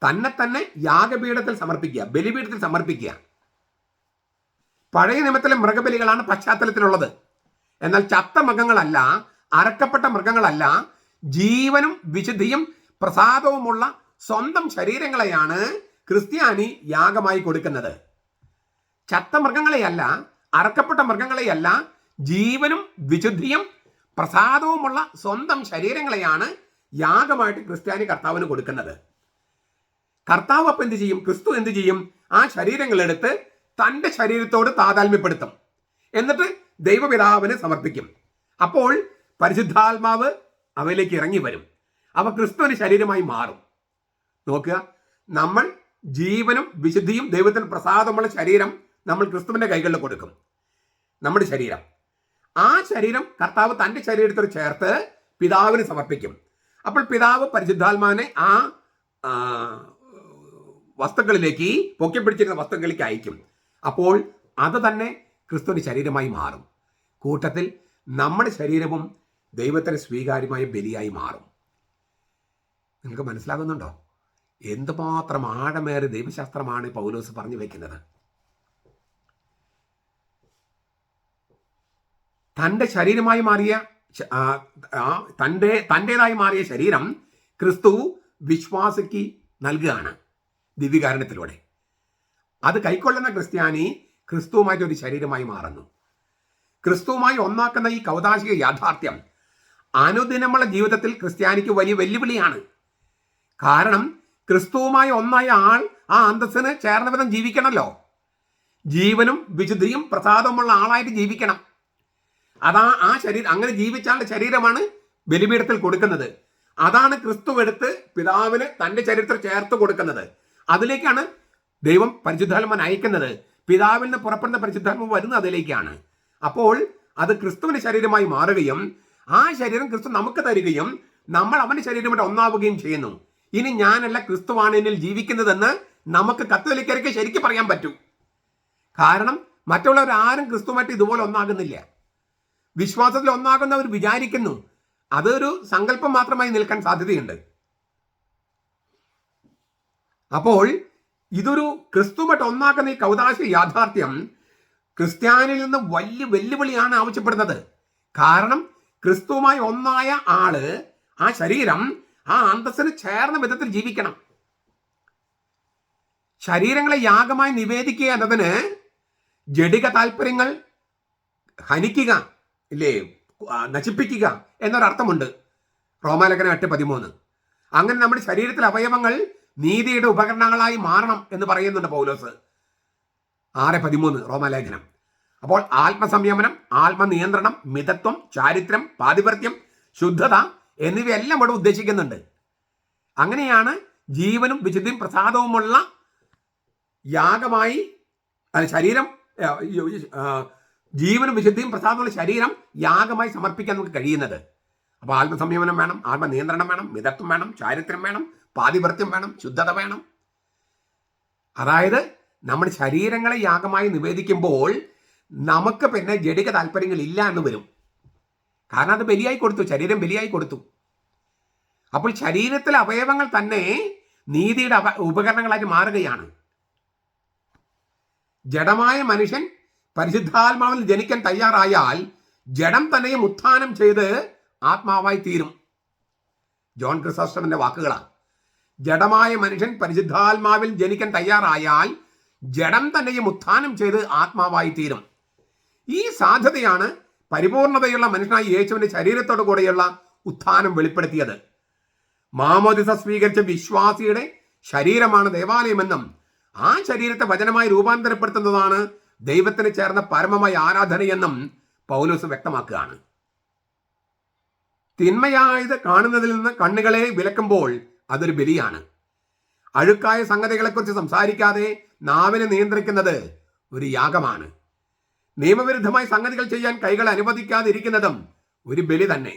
തന്നെ യാഗപീഠത്തിൽ സമർപ്പിക്കുക, ബലിപീഠത്തിൽ സമർപ്പിക്കുക. പഴയ നിയമത്തിലെ മൃഗബലികളാണ് പശ്ചാത്തലത്തിലുള്ളത്. എന്നാൽ ചത്ത മൃഗങ്ങളല്ല, അറക്കപ്പെട്ട മൃഗങ്ങളല്ല, ജീവനും വിശുദ്ധിയും പ്രസാദവുമുള്ള സ്വന്തം ശരീരങ്ങളെയാണ് ക്രിസ്ത്യാനി യാഗമായി കൊടുക്കുന്നത്. ചത്ത മൃഗങ്ങളെയല്ല, അറക്കപ്പെട്ട മൃഗങ്ങളെയല്ല, ജീവനും വിശുദ്ധിയും പ്രസാദവുമുള്ള സ്വന്തം ശരീരങ്ങളെയാണ് യാഗമായിട്ട് ക്രിസ്ത്യാനി കർത്താവിന് കൊടുക്കുന്നത്. കർത്താവ് അപ്പം എന്ത് ചെയ്യും? ക്രിസ്തു എന്ത് ചെയ്യും? ആ ശരീരങ്ങളെടുത്ത് തൻ്റെ ശരീരത്തോട് താതാത്മ്യപ്പെടുത്തും, എന്നിട്ട് ദൈവപിതാവിന് സമർപ്പിക്കും. അപ്പോൾ പരിശുദ്ധാത്മാവ് അവയിലേക്ക് ഇറങ്ങി വരും, അവ ക്രിസ്തുവിന് ശരീരമായി മാറും. നോക്കുക, നമ്മൾ ജീവനും വിശുദ്ധിയും ദൈവത്തിന് പ്രസാദമുള്ള ശരീരം നമ്മൾ ക്രിസ്തുവിൻ്റെ കൈകളിൽ കൊടുക്കും, നമ്മുടെ ശരീരം. ആ ശരീരം കർത്താവ് തൻ്റെ ശരീരത്തോട് ചേർത്ത് പിതാവിന് സമർപ്പിക്കും. അപ്പോൾ പിതാവ് പരിശുദ്ധാത്മാവിനെ ആ വസ്തുക്കളിലേക്ക്, പൊക്കിപ്പിടിച്ചിരുന്ന വസ്തുക്കളിലേക്ക് അയക്കും. അപ്പോൾ അത് തന്നെ ക്രിസ്തുവിൻ്റെ ശരീരമായി മാറും. കൂട്ടത്തിൽ നമ്മുടെ ശരീരവും ദൈവത്തിന് സ്വീകാര്യമായ ബലിയായി മാറും. നിങ്ങൾക്ക് മനസ്സിലാകുന്നുണ്ടോ? എന്തുമാത്രം ആഴമേറിയ ദൈവശാസ്ത്രമാണ് പൗലോസ് പറഞ്ഞു വെക്കുന്നത്. തൻ്റെ ശരീരമായി മാറിയ, തൻ്റേതായി മാറിയ ശരീരം ക്രിസ്തു വിശ്വാസിക്ക് നൽകുകയാണ് ദിവ്യകാരുണ്യത്തിലൂടെ. അത് കൈക്കൊള്ളുന്ന ക്രിസ്ത്യാനി ക്രിസ്തുവുമായിട്ട് ഒരു ശരീരമായി മാറുന്നു. ക്രിസ്തുവുമായി ഒന്നാക്കുന്ന ഈ കൗതാശിക യാഥാർത്ഥ്യം അനുദിനമുള്ള ജീവിതത്തിൽ ക്രിസ്ത്യാനിക്ക് വലിയ വെല്ലുവിളിയാണ്. കാരണം ക്രിസ്തുവുമായി ഒന്നായ ആൾ ആ അന്തസ്സിന് ചേർന്ന വിധം ജീവിക്കണമല്ലോ. ജീവനും വിശുദ്ധിയും പ്രസാദമുള്ള ആളായിട്ട് ജീവിക്കണം. ആ ശരീരം, അങ്ങനെ ജീവിച്ചാളുടെ ശരീരമാണ് ബലിപീഠത്തിൽ കൊടുക്കുന്നത്. അതാണ് ക്രിസ്തു എടുത്ത് പിതാവിന് തൻ്റെ ശരീരത്തിൽ ചേർത്ത് കൊടുക്കുന്നത്. അതിലേക്കാണ് ദൈവം പരിശുദ്ധാത്മാവിനെ അയക്കുന്നത്. പിതാവിൽ നിന്ന് പുറപ്പെടുന്ന പരിശുദ്ധാത്മാവ് വരുന്നത് അതിലേക്കാണ്. അപ്പോൾ അത് ക്രിസ്തുവിന്റെ ശരീരമായി മാറുകയും ആ ശരീരം ക്രിസ്തു നമുക്ക് തരികയും നമ്മൾ അവന്റെ ശരീരമായിട്ട് ഒന്നാവുകയും ചെയ്യുന്നു. ഇനി ഞാനല്ല, ക്രിസ്തുവാണ് എന്നിൽ ജീവിക്കുന്നതെന്ന് നമുക്ക് കത്തോലിക്കർക്ക് ശരിക്കും പറയാൻ പറ്റൂ. കാരണം മറ്റുള്ളവർ ആരും ക്രിസ്തുവായിട്ട് ഇതുപോലെ ഒന്നാകുന്നില്ല. വിശ്വാസത്തിൽ ഒന്നാകുന്നവർ വിചാരിക്കുന്നു, അതൊരു സങ്കല്പം മാത്രമായി നിൽക്കാൻ സാധ്യതയുണ്ട്. അപ്പോൾ ഇതൊരു ക്രിസ്തുവായിട്ട് ഒന്നാക്കുന്ന ഈ കൗതാശ യാഥാർത്ഥ്യം ക്രിസ്ത്യാനിൽ നിന്ന് വലിയ വെല്ലുവിളിയാണ് ആവശ്യപ്പെടുന്നത്. കാരണം ക്രിസ്തുവുമായി ഒന്നായ ആള്, ആ ശരീരം ആ അന്തസ്സിന് ചേർന്ന വിധത്തിൽ ജീവിക്കണം. ശരീരങ്ങളെ യാഗമായി നിവേദിക്കുക എന്നതിന് ജഡിക താല്പര്യങ്ങൾ ഹനിക്കുക, ഇല്ലേ, നശിപ്പിക്കുക എന്നൊരർത്ഥമുണ്ട്. റോമാലേഖനം 8:13. അങ്ങനെ നമ്മുടെ ശരീരത്തിലെ അവയവങ്ങൾ നീതിയുടെ ഉപകരണങ്ങളായി മാറണം എന്ന് പറയുന്നുണ്ട് പൗലോസ്. 6:13 റോമാലേഖനം. അപ്പോൾ ആത്മസംയമനം, ആത്മനിയന്ത്രണം, മിതത്വം, ചാരിത്രം, പാതിവ്രത്യം, ശുദ്ധത എന്നിവയെല്ലാം ഇവിടെ ഉദ്ദേശിക്കുന്നുണ്ട്. അങ്ങനെയാണ് ജീവനും വിശുദ്ധിയും പ്രസാദവുമുള്ള യാഗമായി ശരീരം, ജീവനും വിശുദ്ധിയും പ്രസാദമുള്ള ശരീരം യാഗമായി സമർപ്പിക്കാൻ നമുക്ക് കഴിയുന്നത്. അപ്പോൾ ആത്മസംയമനം വേണം, ആത്മനിയന്ത്രണം വേണം, മിതത്വം വേണം, ചാരിത്രം വേണം, പാതിവ്രത്യം വേണം, ശുദ്ധത വേണം. അതായത് നമ്മുടെ ശരീരങ്ങളെ യാഗമായി നിവേദിക്കുമ്പോൾ നമുക്ക് പിന്നെ ജഡിക താല്പര്യങ്ങൾ ഇല്ല എന്ന് വരും. കാരണം അത് ബലിയായി കൊടുത്തു, ശരീരം ബലിയായി കൊടുത്തു. അപ്പോൾ ശരീരത്തിലെ അവയവങ്ങൾ തന്നെ നീതിയുടെ ഉപകരണങ്ങളായിട്ട് മാറുകയാണ്. ജഡമായ മനുഷ്യൻ പരിശുദ്ധാത്മാവിൽ ജനിക്കാൻ തയ്യാറായാൽ ജഡം തന്നെയും ഉത്ഥാനം ചെയ്ത് ആത്മാവായി തീരും. ജോൺ ക്രിസോസ്റ്റമിന്റെ വാക്കുകളാണ്. ജഡമായ മനുഷ്യൻ പരിശുദ്ധാത്മാവിൽ ജനിക്കാൻ തയ്യാറായാൽ ജഡം തന്നെയും ഉത്ഥാനം ചെയ്ത് ആത്മാവായി തീരും. ഈ സാധ്യതയാണ് പരിപൂർണതയുള്ള മനുഷ്യനായി യേശുവിന്റെ ശരീരത്തോടു കൂടെയുള്ള ഉത്ഥാനം വെളിപ്പെടുത്തിയത്. മാമോദിസ സ്വീകരിച്ച വിശ്വാസിയുടെ ശരീരമാണ് ദേവാലയമെന്നും ആ ശരീരത്തെ വചനമായി രൂപാന്തരപ്പെടുത്തുന്നതാണ് ദൈവത്തിന് ചേർന്ന പരമമായ ആരാധനയെന്നും പൗലോസ് വ്യക്തമാക്കുകയാണ്. തിന്മയായത് കാണുന്നതിൽ നിന്ന് കണ്ണുകളെ വിലക്കുമ്പോൾ അതൊരു ബലിയാണ്. അഴുക്കായ സംഗതികളെക്കുറിച്ച് സംസാരിക്കാതെ നാവിനെ നിയന്ത്രിക്കുന്നത് ഒരു യാഗമാണ്. നിയമവിരുദ്ധമായ സംഗതികൾ ചെയ്യാൻ കൈകൾ അനുവദിക്കാതിരിക്കുന്നതും ഒരു ബലി തന്നെ.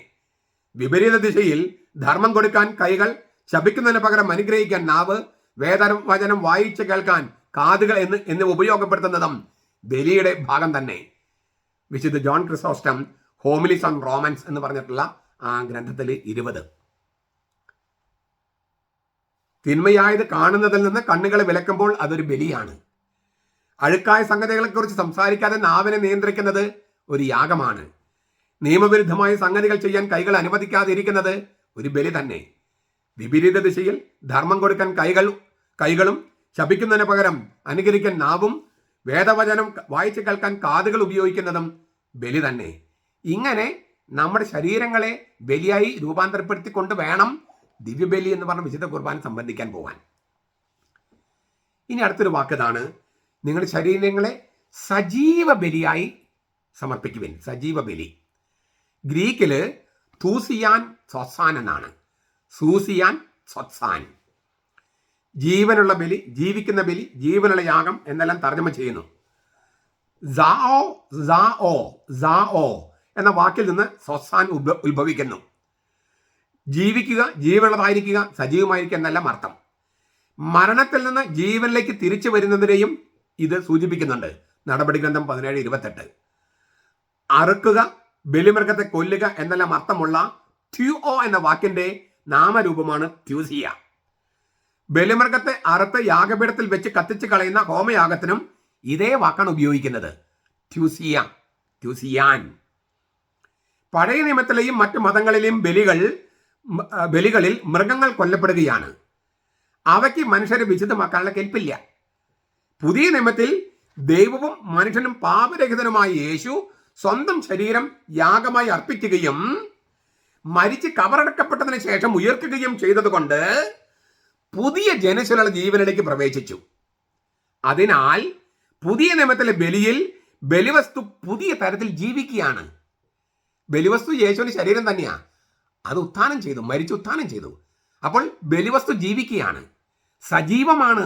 വിപരീത ദിശയിൽ ധർമ്മം കൊടുക്കാൻ കൈകൾ, ശപിക്കുന്നതിന് പകരം അനുഗ്രഹിക്കാൻ നാവ്, വേദവചനം വായിച്ച് കേൾക്കാൻ കാതുകൾ എന്നിവ ഉപയോഗപ്പെടുത്തുന്നതും ബലിയുടെ ഭാഗം തന്നെ. വിശുദ്ധ ജോൺ ക്രിസോസ്റ്റം ഹോമിലീസ് ഓൺ റോമൻസ് എന്ന് പറഞ്ഞിട്ടുള്ള ആ ഗ്രന്ഥത്തിൽ 20. തിന്മയായത് കാണുന്നതിൽ നിന്ന് കണ്ണുകളെ വിലക്കുമ്പോൾ അതൊരു ബലിയാണ്. അഴുക്കായ സംഗതികളെക്കുറിച്ച് സംസാരിക്കാതെ നാവിനെ നിയന്ത്രിക്കുന്നത് ഒരു യാഗമാണ്. നിയമവിരുദ്ധമായ സംഗതികൾ ചെയ്യാൻ കൈകൾ അനുവദിക്കാതിരിക്കുന്നത് ഒരു ബലി തന്നെ. വിപരീത ദിശയിൽ ധർമ്മം കൊടുക്കാൻ കൈകളും ശപിക്കുന്നതിന് പകരം അനുകരിക്കാൻ നാവും, വേദവചനം വായിച്ചു കേൾക്കാൻ കാതുകൾ ഉപയോഗിക്കുന്നതും ബലി തന്നെ. ഇങ്ങനെ നമ്മുടെ ശരീരങ്ങളെ ബലിയായി രൂപാന്തരപ്പെടുത്തിക്കൊണ്ട് വേണം ദിവ്യബലി എന്ന് പറഞ്ഞ വിശുദ്ധ കുർബാന സംബന്ധിക്കാൻ പോകാൻ. ഇനി അടുത്തൊരു വാക്കതാണ്, നിങ്ങളുടെ ശരീരങ്ങളെ സജീവ ബലിയായി സമർപ്പിക്കുവിൻ. സജീവ ബലി ഗ്രീക്കില് തൂസിയാൻ സൊസാൻ എന്നാണ്. സൂസിയാൻ സൊസാൻ. ജീവനുള്ള ബലി, ജീവിക്കുന്ന ബലി, ജീവനുള്ള യാഗം എന്നെല്ലാം തർജ്ജമ ചെയ്യുന്നു. സാഓ എന്ന വാക്കിൽ നിന്ന് സൊസാൻ ഉത്ഭവിക്കുന്നു. ജീവിക്കുക, ജീവനുള്ളതായിരിക്കുക, സജീവമായിരിക്കുക എന്നെല്ലാം അർത്ഥം. മരണത്തിൽ നിന്ന് ജീവനിലേക്ക് തിരിച്ചു വരുന്നതിനെയും ഇത് സൂചിപ്പിക്കുന്നുണ്ട്. നടപടി ഗ്രന്ഥം 17:28. അറുക്കുക, ബലിമൃഗത്തെ കൊല്ലുക എന്നെല്ലാം അർത്ഥമുള്ള ത്യൂഓ എന്ന വാക്കിന്റെ നാമരൂപമാണ് ത്യൂസിയ. ബലിമൃഗത്തെ അറുത്ത് യാഗപീഠത്തിൽ വെച്ച് കത്തിച്ച് കളയുന്ന ഹോമയാഗത്തിനും ഇതേ വാക്കാണ് ഉപയോഗിക്കുന്നത്, ത്യൂസിയാൻ. പഴയ നിയമത്തിലെയും മറ്റു മതങ്ങളിലെയും ബലികളിൽ മൃഗങ്ങൾ കൊല്ലപ്പെടുകയാണ്. അവയ്ക്ക് മനുഷ്യരെ വിശുദ്ധമാക്കാനുള്ള കെൽപ്പില്ല. പുതിയ നിയമത്തിൽ ദൈവവും മനുഷ്യനും പാപരഹിതനുമായ യേശു സ്വന്തം ശരീരം യാഗമായി അർപ്പിക്കുകയും മരിച്ച് കബറടക്കപ്പെട്ടതിന് ശേഷം ഉയർക്കുകയും ചെയ്തതുകൊണ്ട് പുതിയ ജനശീലുള്ള ജീവനിലേക്ക് പ്രവേശിച്ചു. അതിനാൽ പുതിയ നിയമത്തിലെ ബലിയിൽ ബലിവസ്തു പുതിയ തരത്തിൽ ജീവിക്കുകയാണ്. ബലിവസ്തു യേശുവിന്റെ ശരീരം തന്നെയാണ്. അത് ഉത്ഥാനം ചെയ്തു, മരിച്ച് ഉത്ഥാനം ചെയ്തു. അപ്പോൾ ബലിവസ്തു ജീവിക്കുകയാണ്, സജീവമാണ്.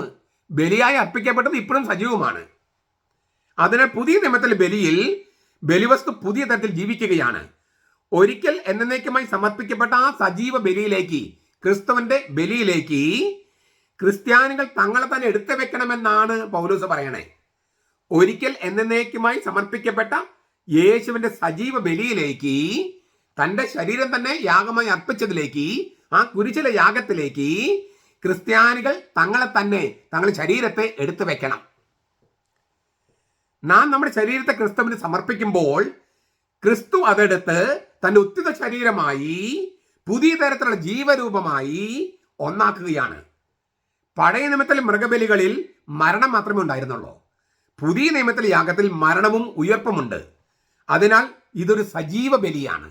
ബലിയായി അർപ്പിക്കപ്പെട്ടത് ഇപ്പോഴും സജീവമാണ്. അതിനാൽ പുതിയ നിയമത്തിലെ ബലിയിൽ ബലിവസ്തു പുതിയ തരത്തിൽ ജീവിക്കുകയാണ്. ഒരിക്കൽ എന്നേക്കുമായി സമർപ്പിക്കപ്പെട്ട ആ സജീവ ബലിയിലേക്ക്, ക്രിസ്തുവിന്റെ ബലിയിലേക്ക് ക്രിസ്ത്യാനികൾ തങ്ങളെ തന്നെ എടുത്തു വെക്കണമെന്നാണ് പൗലോസ് പറയണേ. ഒരിക്കൽ എന്നേക്കുമായി സമർപ്പിക്കപ്പെട്ട യേശുവിന്റെ സജീവ ബലിയിലേക്ക്, തന്റെ ശരീരം തന്നെ യാഗമായി അർപ്പിച്ചതിലേക്ക്, ആ കുരിശിലെ യാഗത്തിലേക്ക് ക്രിസ്ത്യാനികൾ തങ്ങളുടെ ശരീരത്തെ എടുത്തു വെക്കണം. നാം നമ്മുടെ ശരീരത്തെ ക്രിസ്തുവിന് സമർപ്പിക്കുമ്പോൾ ക്രിസ്തു അതെടുത്ത് തന്റെ ഉത്തിത ശരീരമായി പുതിയ തരത്തിലുള്ള ജീവരൂപമായി ഒന്നാക്കുകയാണ്. പഴയ നിയമത്തിലെ മൃഗബലികളിൽ മരണം മാത്രമേ ഉണ്ടായിരുന്നുള്ളൂ. പുതിയ നിയമത്തിലെ യാഗത്തിൽ മരണവും ഉയർപ്പുമുണ്ട്. അതിനാൽ ഇതൊരു സജീവ ബലിയാണ്.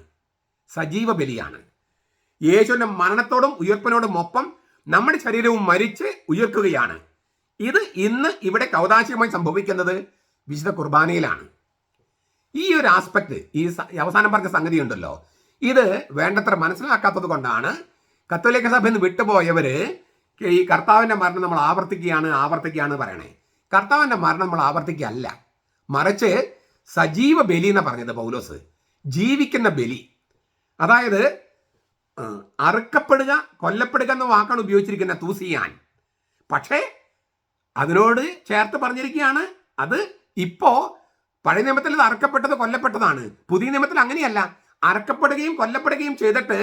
സജീവ ബലിയാണ്. യേശുവിന്റെ മരണത്തോടും ഉയർപ്പിനോടും ഒപ്പം നമ്മുടെ ശരീരവും മരിച്ച് ഉയർക്കുകയാണ്. ഇത് ഇന്ന് ഇവിടെ കൗതാശികമായി സംഭവിക്കുന്നത് വിശുദ്ധ കുർബാനയിലാണ്. ഈ ഒരു ആസ്പെക്ട്, ഈ അവസാനം പറഞ്ഞ സംഗതി ഉണ്ടല്ലോ, ഇത് വേണ്ടത്ര മനസ്സിലാക്കാത്തത് കൊണ്ടാണ് കത്തോലിക്ക സഭയിൽ നിന്ന് വിട്ടുപോയവര് ഈ കർത്താവിന്റെ മരണം നമ്മൾ ആവർത്തിക്കുകയാണ് പറയണേ. കർത്താവിന്റെ മരണം നമ്മൾ ആവർത്തിക്കുകയല്ല, മറിച്ച് സജീവ ബലി എന്ന് പറഞ്ഞത് പൗലോസ്. ജീവിക്കുന്ന ബലി, അതായത് അറുക്കപ്പെടുക, കൊല്ലപ്പെടുക എന്ന വാക്കാണ് ഉപയോഗിച്ചിരിക്കുന്ന തൂസിയാൻ. പക്ഷേ അതിനോട് ചേർത്ത് പറഞ്ഞിരിക്കുകയാണ് അത് ഇപ്പോ പഴയ നിയമത്തിൽ ഇത് അറുക്കപ്പെട്ടത് കൊല്ലപ്പെട്ടതാണ്. പുതിയ നിയമത്തിൽ അങ്ങനെയല്ല, അറുക്കപ്പെടുകയും കൊല്ലപ്പെടുകയും ചെയ്തിട്ട്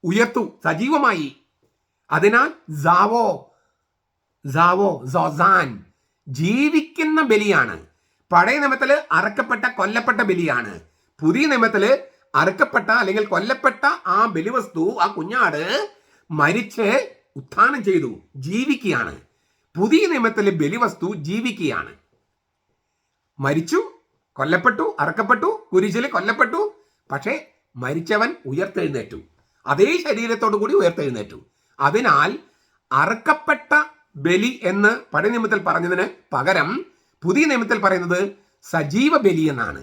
ഉയർത്തു സജീവമായി. അതിനാൽ സോസാൻ ജീവിക്കുന്ന ബലിയാണ്. പഴയ നിയമത്തില് അറുക്കപ്പെട്ട കൊല്ലപ്പെട്ട ബലിയാണ്. പുതിയ നിയമത്തില് അറുക്കപ്പെട്ട അല്ലെങ്കിൽ കൊല്ലപ്പെട്ട ആ ബലിവസ്തു, ആ കുഞ്ഞാട് മരിച്ച് ഉത്ഥാനം ചെയ്തു, ജീവിക്കുകയാണ്. പുതിയ നിയമത്തിലെ ബലിവസ്തു ജീവിക്കുകയാണ്. മരിച്ചു, കൊല്ലപ്പെട്ടു, അറുക്കപ്പെട്ടു, കുരിശിൽ കൊല്ലപ്പെട്ടു, പക്ഷേ മരിച്ചവൻ ഉയർത്തെഴുന്നേറ്റു, അതേ ശരീരത്തോടു കൂടി ഉയർത്തെഴുന്നേറ്റു. അതിനാൽ അറുക്കപ്പെട്ട ബലി എന്ന് പഴയ നിയമത്തിൽ പറഞ്ഞതിന് പകരം പുതിയ നിയമത്തിൽ പറയുന്നത് സജീവ ബലി എന്നാണ്.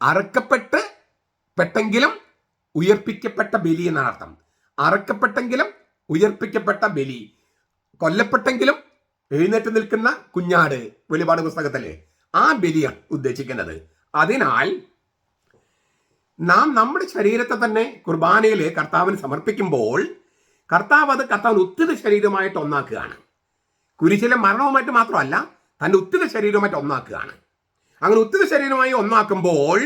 അറുക്കപ്പെട്ടെങ്കിലും ഉയർപ്പിക്കപ്പെട്ട ബലി എന്നാണ് അർത്ഥം. അറുക്കപ്പെട്ടെങ്കിലും ഉയർപ്പിക്കപ്പെട്ട ബലി, കൊല്ലപ്പെട്ടെങ്കിലും എഴുന്നേറ്റ് നിൽക്കുന്ന കുഞ്ഞാട്, വെളിപാട് പുസ്തകത്തിലെ ആ ബലിയാണ് ഉദ്ദേശിക്കുന്നത്. അതിനാൽ നാം നമ്മുടെ ശരീരത്തെ തന്നെ കുർബാനയിൽ കർത്താവിന് സമർപ്പിക്കുമ്പോൾ കർത്താവ് അത് കർത്താവിന് ഉത്തിത ശരീരമായിട്ട് ഒന്നാക്കുകയാണ്. കുരിശിലെ മരണവുമായിട്ട് മാത്രമല്ല, തൻ്റെ ഉത്തിത ശരീരവുമായിട്ട് ഒന്നാക്കുകയാണ്. അങ്ങനെ ഉത്തിത ശരീരമായി ഒന്നാക്കുമ്പോൾ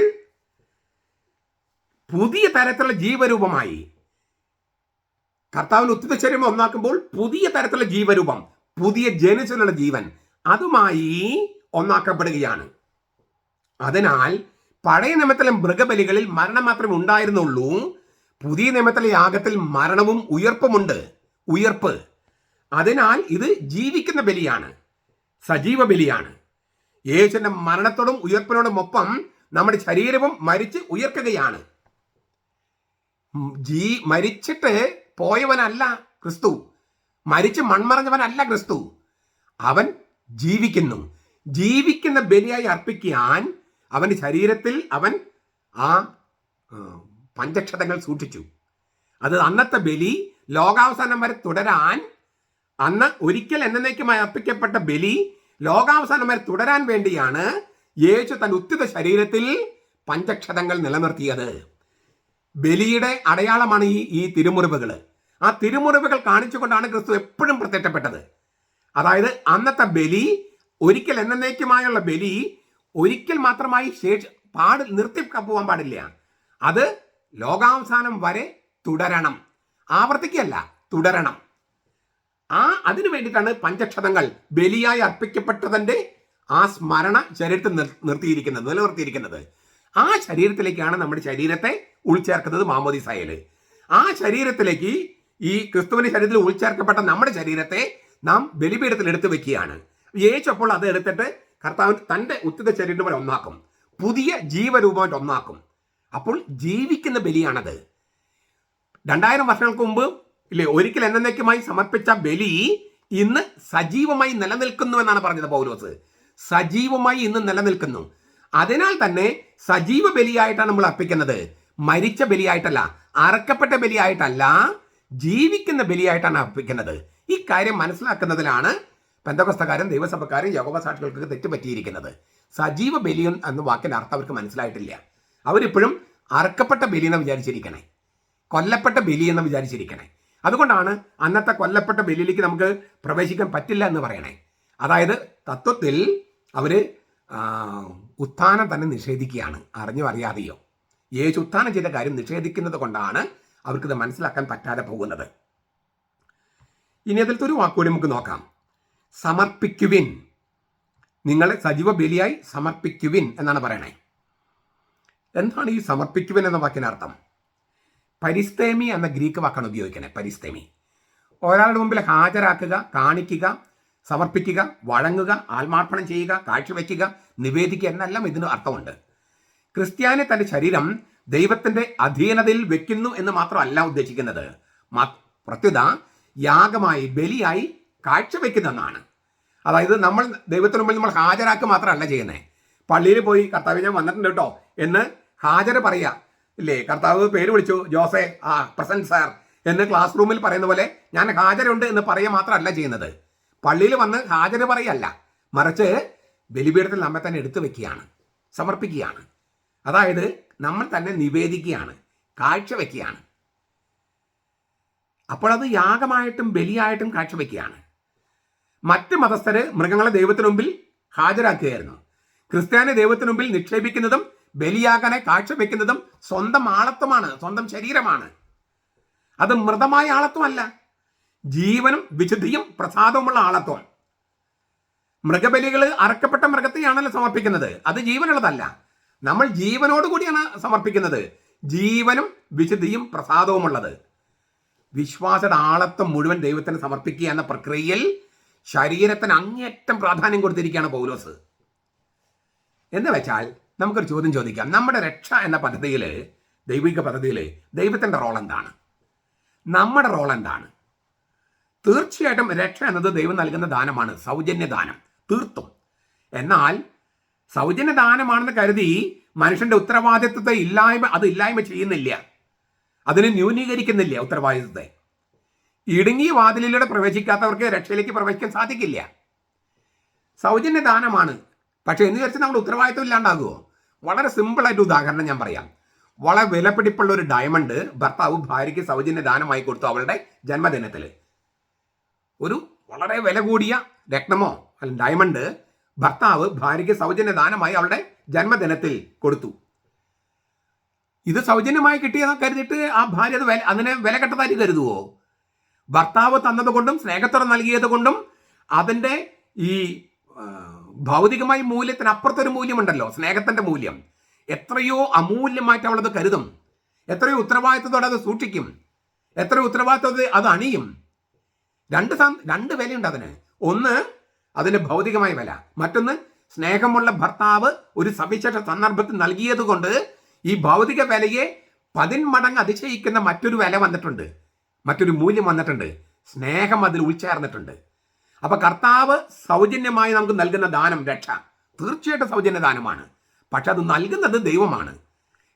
പുതിയ തരത്തിലുള്ള ജീവരൂപമായി, കർത്താവിന് ഉത്തിത ശരീരം ഒന്നാക്കുമ്പോൾ പുതിയ തരത്തിലുള്ള ജീവരൂപം, പുതിയ ജനിച്ചിലുള്ള ജീവൻ അതുമായി ഒന്നാക്കപ്പെടുകയാണ്. അതിനാൽ പഴയ നിയമത്തിലെ മൃഗബലികളിൽ മരണം മാത്രമേ ഉണ്ടായിരുന്നുള്ളൂ. പുതിയ നിയമത്തിലെ യാഗത്തിൽ മരണവും ഉയർപ്പുമുണ്ട്. ഉയർപ്പ്, അതിനാൽ ഇത് ജീവിക്കുന്ന ബലിയാണ്, സജീവ ബലിയാണ്. യേശുവിന്റെ മരണത്തോടും ഉയർപ്പിനോടും ഒപ്പം നമ്മുടെ ശരീരവും മരിച്ച് ഉയർക്കുകയാണ്. മരിച്ചിട്ട് പോയവനല്ല ക്രിസ്തു, മരിച്ച് മൺമറഞ്ഞവനല്ല ക്രിസ്തു. അവൻ ജീവിക്കുന്നു. ജീവിക്കുന്ന ബലിയായി അർപ്പിക്കാൻ അവന്റെ ശരീരത്തിൽ അവൻ ആ പഞ്ചക്ഷതങ്ങൾ സൂക്ഷിച്ചു. അത് അന്നത്തെ ബലി ലോകാവസാനം വരെ തുടരാൻ, അന്ന് ഒരിക്കൽ എന്നേക്കുമായി അർപ്പിക്കപ്പെട്ട ബലി ലോകാവസാനം വരെ തുടരാൻ വേണ്ടിയാണ് യേശു തന്റെ ഉത്തിത ശരീരത്തിൽ പഞ്ചക്ഷതങ്ങൾ നിലനിർത്തിയത്. ബലിയുടെ അടയാളമാണ് ഈ തിരുമുറിവുകൾ. ആ തിരുമുറിവുകൾ കാണിച്ചുകൊണ്ടാണ് ക്രിസ്തു എപ്പോഴും പ്രത്യക്ഷപ്പെട്ടത്. അതായത് അന്നത്തെ ബലി ഒരിക്കൽ എന്നേക്കുമായുള്ള ബലി ഒരിക്കൽ മാത്രമായി നിർത്തി പോകാൻ പാടില്ല. അത് ലോകാവസാനം വരെ തുടരണം, ആവർത്തിക്കല്ല, തുടരണം. അതിനു വേണ്ടിയിട്ടാണ് പഞ്ചക്ഷതങ്ങൾ ബലിയായി അർപ്പിക്കപ്പെട്ടതിന്റെ ആ സ്മരണ ശരീരത്തിൽ നിലനിർത്തിയിരിക്കുന്നത്. ആ ശരീരത്തിലേക്കാണ് നമ്മുടെ ശരീരത്തെ ഉൾച്ചേർക്കുന്നത് മാമോദീസായില്. ആ ശരീരത്തിലേക്ക്, ഈ ക്രിസ്തുവിന്റെ ശരീരത്തിൽ ഉൾച്ചേർക്കപ്പെട്ട നമ്മുടെ ശരീരത്തെ നാം ബലിപീഠത്തിൽ എടുത്തു വെക്കുകയാണ്. യേശു അപ്പോൾ അത് എടുത്തിട്ട് കർത്താവിന് തൻ്റെ ഉത്തിത ശരീരമായി ഒന്നാക്കും, പുതിയ ജീവരൂപമായിട്ട് ഒന്നാക്കും. അപ്പോൾ ജീവിക്കുന്ന ബലിയാണത്. 2000 വർഷങ്ങൾക്ക് മുമ്പ് ഇല്ലേ ഒരിക്കൽ എന്നേക്കുമായി സമർപ്പിച്ച ബലി ഇന്ന് സജീവമായി നിലനിൽക്കുന്നു എന്നാണ് പറഞ്ഞത് പൗലോസ്. സജീവമായി ഇന്ന് നിലനിൽക്കുന്നു. അതിനാൽ തന്നെ സജീവ ബലിയായിട്ടാണ് നമ്മൾ അർപ്പിക്കുന്നത്. മരിച്ച ബലിയായിട്ടല്ല, അറക്കപ്പെട്ട ബലിയായിട്ടല്ല, ജീവിക്കുന്ന ബലിയായിട്ടാണ് അർപ്പിക്കുന്നത്. ഈ കാര്യം മനസ്സിലാക്കുന്നതിലാണ് പെന്തക്കോസ്തക്കാരും ദൈവസഭക്കാരും യഹോവ സാക്ഷികൾക്ക് തെറ്റുപറ്റിയിരിക്കുന്നത്. സജീവ ബലി എന്ന വാക്കിന്റെ അർത്ഥം അവർക്ക് മനസ്സിലായിട്ടില്ല. അവരിപ്പോഴും അറക്കപ്പെട്ട ബലി എന്ന് വിചാരിച്ചിരിക്കണേ, കൊല്ലപ്പെട്ട ബലി എന്ന് വിചാരിച്ചിരിക്കണേ. അതുകൊണ്ടാണ് അന്നത്തെ കൊല്ലപ്പെട്ട ബലിയിലേക്ക് നമുക്ക് പ്രവേശിക്കാൻ പറ്റില്ല എന്ന് പറയണേ. അതായത് തത്വത്തിൽ അവര് ഉത്ഥാനം തന്നെ നിഷേധിക്കുകയാണ്, അറിഞ്ഞോ അറിയാതെയോ. യേശു ഉത്ഥാനം ചെയ്ത കാര്യം നിഷേധിക്കുന്നത് കൊണ്ടാണ് അവർക്കിത് മനസ്സിലാക്കാൻ പറ്റാതെ പോകുന്നത്. ഇനി അതിലത്തെ ഒരു വാക്കുകൂടി നമുക്ക് നോക്കാം. സമർപ്പിക്കുവിൻ, നിങ്ങളെ സജീവ ബലിയായി സമർപ്പിക്കുവിൻ എന്നാണ് പറയണേ. എന്താണ് ഈ സമർപ്പിക്കുവിൻ എന്ന വാക്കിനർത്ഥം? പരിസ്തേമി എന്ന ഗ്രീക്ക് വാക്കാണ് ഉപയോഗിക്കണേ. പരിസ്തേമി ഒരാളുടെ മുമ്പിൽ ഹാജരാക്കുക, കാണിക്കുക, സമർപ്പിക്കുക, വഴങ്ങുക, ആത്മാർപ്പണം ചെയ്യുക, കാഴ്ചവെക്കുക, നിവേദിക്കുക എന്നെല്ലാം ഇതിന് അർത്ഥമുണ്ട്. ക്രിസ്ത്യാനി തൻ്റെ ശരീരം ദൈവത്തിൻ്റെ അധീനതയിൽ വെക്കുന്നു എന്ന് മാത്രമല്ല ഉദ്ദേശിക്കുന്നത്, പ്രത്യുത യാഗമായി, ബലിയായി കാഴ്ചവെക്കുന്നതെന്നാണ്. അതായത് നമ്മൾ ദൈവത്തിന് മുമ്പിൽ നമ്മൾ ഹാജരാക്കുക മാത്രമല്ല ചെയ്യുന്നത്. പള്ളിയിൽ പോയി കർത്താവ് ഞാൻ വന്നിട്ടുണ്ട് കേട്ടോ എന്ന് ഹാജർ പറയുക ഇല്ലേ, കർത്താവ് പേര് വിളിച്ചു ജോസെ, പ്രസന്റ് സാർ എന്ന് ക്ലാസ് റൂമിൽ പറയുന്ന പോലെ ഞാൻ ഹാജരുണ്ട് എന്ന് പറയുക മാത്രമല്ല ചെയ്യുന്നത്. പള്ളിയിൽ വന്ന് ഹാജർ പറയല്ല, മറിച്ച് ബലിപീഠത്തിൽ നമ്മെ തന്നെ എടുത്തു വെക്കുകയാണ്, സമർപ്പിക്കുകയാണ്. അതായത് നമ്മൾ തന്നെ നിവേദിക്കുകയാണ്, കാഴ്ചവെക്കുകയാണ്. അപ്പോൾ അത് യാഗമായിട്ടും ബലിയായിട്ടും കാഴ്ചവെക്കുകയാണ്. മറ്റ് മതസ്ഥര് മൃഗങ്ങളെ ദൈവത്തിന് മുമ്പിൽ ഹാജരാക്കുകയായിരുന്നു. ക്രിസ്ത്യാനി ദൈവത്തിന് മുമ്പിൽ നിക്ഷേപിക്കുന്നതും ബലിയാകാനെ കാഴ്ചവെക്കുന്നതും സ്വന്തം ആളത്വമാണ്, സ്വന്തം ശരീരമാണ്. അത് മൃതമായ ആളത്വമല്ല, ജീവനും വിശുദ്ധിയും പ്രസാദവുമുള്ള ആളത്വം. മൃഗബലികൾ അറക്കപ്പെട്ട മൃഗത്തെയാണല്ലോ സമർപ്പിക്കുന്നത്, അത് ജീവനുള്ളതല്ല. നമ്മൾ ജീവനോടുകൂടിയാണ് സമർപ്പിക്കുന്നത്, ജീവനും വിശുദ്ധിയും പ്രസാദവുമുള്ളത്. വിശ്വാസയുടെ ആളത്വം മുഴുവൻ ദൈവത്തിന് സമർപ്പിക്കുക എന്ന പ്രക്രിയയിൽ ശരീരത്തിന് അങ്ങേയറ്റം പ്രാധാന്യം കൊടുത്തിരിക്കുകയാണ് പൗലോസ്. എന്ന് വെച്ചാൽ നമുക്കൊരു ചോദ്യം ചോദിക്കാം. നമ്മുടെ രക്ഷ എന്ന പദ്ധതിയിൽ, ദൈവിക പദ്ധതിയിൽ ദൈവത്തിൻ്റെ റോൾ എന്താണ്? നമ്മുടെ റോൾ എന്താണ്? തീർച്ചയായിട്ടും രക്ഷ എന്നത് ദൈവം നൽകുന്ന ദാനമാണ്, സൗജന്യ ദാനം, തീർത്തും. എന്നാൽ സൗജന്യ ദാനമാണെന്ന് കരുതി മനുഷ്യന്റെ ഉത്തരവാദിത്വത്തെ ഇല്ലായ്മ ചെയ്യുന്നില്ല, അതിനെ ന്യൂനീകരിക്കുന്നില്ല ഉത്തരവാദിത്വത്തെ. ഇടുങ്ങിയ വാതിലിലൂടെ പ്രവേശിക്കാത്തവർക്ക് രക്ഷയിലേക്ക് പ്രവേശിക്കാൻ സാധിക്കില്ല. സൗജന്യ ദാനമാണ്, പക്ഷെ എന്ന് വിചാരിച്ച് നമ്മുടെ ഉത്തരവാദിത്വം ഇല്ലാണ്ടാകുമോ? വളരെ സിമ്പിളായിട്ട് ഉദാഹരണം ഞാൻ പറയാം. വളരെ വിലപിടിപ്പുള്ള ഒരു ഡയമണ്ട് ഭർത്താവ് ഭാര്യയ്ക്ക് സൗജന്യ ദാനമായി കൊടുത്തു അവളുടെ ജന്മദിനത്തിൽ. ഒരു വളരെ വില കൂടിയ രത്നമോ അല്ലെങ്കിൽ ഡയമണ്ട് ഭർത്താവ് ഭാര്യയ്ക്ക് സൗജന്യ ദാനമായി അവളുടെ ജന്മദിനത്തിൽ കൊടുത്തു. ഇത് സൗജന്യമായി കിട്ടിയെന്ന് കരുതിയിട്ട് ആ ഭാര്യ അതിനെ വില കെട്ടതായിട്ട് കരുതുവോ? ഭർത്താവ് തന്നതുകൊണ്ടും സ്നേഹത്തോടെ നൽകിയത് കൊണ്ടും അതിൻ്റെ ഈ ഭൗതികമായ മൂല്യത്തിനപ്പുറത്തൊരു മൂല്യമുണ്ടല്ലോ, സ്നേഹത്തിൻ്റെ മൂല്യം. എത്രയോ അമൂല്യമായിട്ട് അവളത് കരുതും, എത്രയോ ഉത്തരവാദിത്വത്തോടെ അത് സൂക്ഷിക്കും, എത്രയോ ഉത്തരവാദിത്വത്തെ അത് അണിയും. രണ്ട് വിലയുണ്ട് അതിന്. ഒന്ന് അതിൻ്റെ ഭൗതികമായ വില, മറ്റൊന്ന് സ്നേഹമുള്ള ഭർത്താവ് ഒരു സവിശേഷ സന്ദർഭത്തിൽ നൽകിയത് കൊണ്ട് ഈ ഭൗതിക വിലയെ 10 മടങ്ങ് അതിശയിക്കുന്ന മറ്റൊരു വില വന്നിട്ടുണ്ട്, മറ്റൊരു മൂല്യം വന്നിട്ടുണ്ട്, സ്നേഹം അതിൽ ഉൾച്ചേർന്നിട്ടുണ്ട്. അപ്പൊ കർത്താവ് സൗജന്യമായി നമുക്ക് നൽകുന്ന ദാനം രക്ഷ തീർച്ചയായിട്ടും സൗജന്യ ദാനമാണ്. പക്ഷെ അത് നൽകുന്നത് ദൈവമാണ്,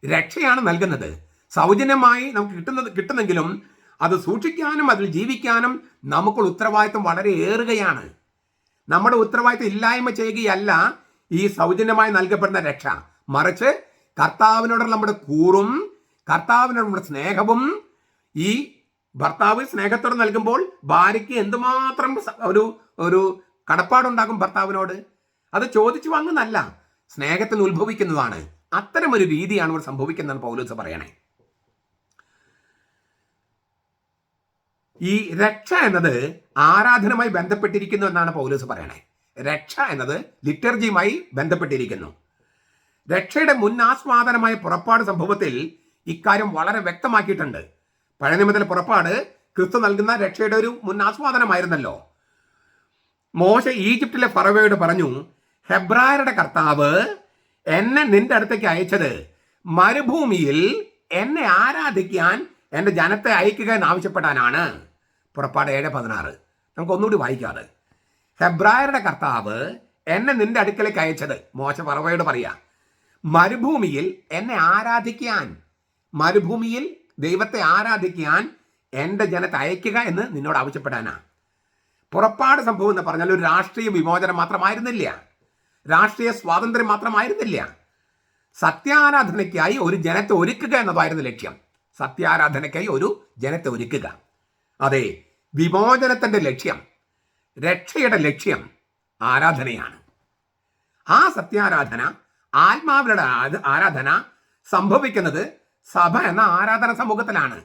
രക്ഷയാണ് നൽകുന്നത്. സൗജന്യമായി നമുക്ക് കിട്ടുന്നെങ്കിലും അത് സൂക്ഷിക്കാനും അതിൽ ജീവിക്കാനും നമുക്കുള്ള ഉത്തരവാദിത്വം വളരെ ഏറുകയാണ്. നമ്മുടെ ഉത്തരവാദിത്വം ഇല്ലായ്മ ചെയ്യുകയല്ല ഈ സൗജന്യമായി നൽകപ്പെടുന്ന രക്ഷ, മറിച്ച് കർത്താവിനോടുള്ള നമ്മുടെ കൂറും കർത്താവിനോടുള്ള സ്നേഹവും. ഈ ഭർത്താവ് സ്നേഹത്തോടെ നൽകുമ്പോൾ ഭാര്യയ്ക്ക് എന്തുമാത്രം ഒരു കടപ്പാടുണ്ടാകും ഭർത്താവിനോട്. അത് ചോദിച്ചു വാങ്ങുന്നല്ല, സ്നേഹത്തിന് ഉത്ഭവിക്കുന്നതാണ്. അത്തരമൊരു രീതിയാണ് ഇവിടെ സംഭവിക്കുന്നതെന്ന് പൗലോസ് പറയണേ. ഈ രക്ഷ എന്നത് ആരാധനയുമായി ബന്ധപ്പെട്ടിരിക്കുന്നു എന്നാണ് പൗലോസ് പറയണേ. രക്ഷ എന്നത് ലിറ്റർജിയുമായി ബന്ധപ്പെട്ടിരിക്കുന്നു. രക്ഷയുടെ മുന്നാസ്വാദനമായ പുറപ്പാട് സംഭവത്തിൽ ഇക്കാര്യം വളരെ വ്യക്തമാക്കിയിട്ടുണ്ട്. പഴയ നിയമത്തിലെ പുറപ്പാട് ക്രിസ്തു നൽകുന്ന രക്ഷയുടെ ഒരു മുന്നാസ്വാദനമായിരുന്നല്ലോ. മോശ ഈജിപ്തിലെ ഫറവോയോട് പറഞ്ഞു, ഹെബ്രായരുടെ കർത്താവ് എന്നെ നിന്റെ അടുത്തേക്ക് അയച്ചത് മരുഭൂമിയിൽ എന്നെ ആരാധിക്കാൻ എൻ്റെ ജനത്തെ അയക്കുക എന്നാവശ്യപ്പെടാനാണ്. പുറപ്പാട് 7:16. നമുക്ക് ഒന്നുകൂടി വായിക്കാതെ. ഹെബ്രായരുടെ കർത്താവ് എന്നെ നിന്റെ അടുക്കലേക്ക് അയച്ചത്, മോശ ഫറവോയോട് പറയാ, മരുഭൂമിയിൽ എന്നെ ആരാധിക്കാൻ, മരുഭൂമിയിൽ ദൈവത്തെ ആരാധിക്കാൻ എൻ്റെ ജനത്തെ അയക്കുക എന്ന് നിന്നോട് ആവശ്യപ്പെടാനാ. പുറപ്പാട് സംഭവം എന്ന് പറഞ്ഞാൽ ഒരു രാഷ്ട്രീയ വിമോചനം മാത്രമായിരുന്നില്ല, രാഷ്ട്രീയ സ്വാതന്ത്ര്യം മാത്രമായിരുന്നില്ല. സത്യാരാധനയ്ക്കായി ഒരു ജനത്തെ ഒരുക്കുക എന്നതായിരുന്നു ലക്ഷ്യം. സത്യാരാധനയ്ക്കായി ഒരു ജനത്തെ ഒരുക്കുക. അതെ, വിമോചനത്തിൻ്റെ ലക്ഷ്യം, രക്ഷയുടെ ലക്ഷ്യം ആരാധനയാണ്. ആ സത്യാരാധന, ആത്മാവിലുള്ള ആരാധന സംഭവിക്കുന്നത് സഭ എന്ന ആരാധന സമൂഹത്തിലാണ്.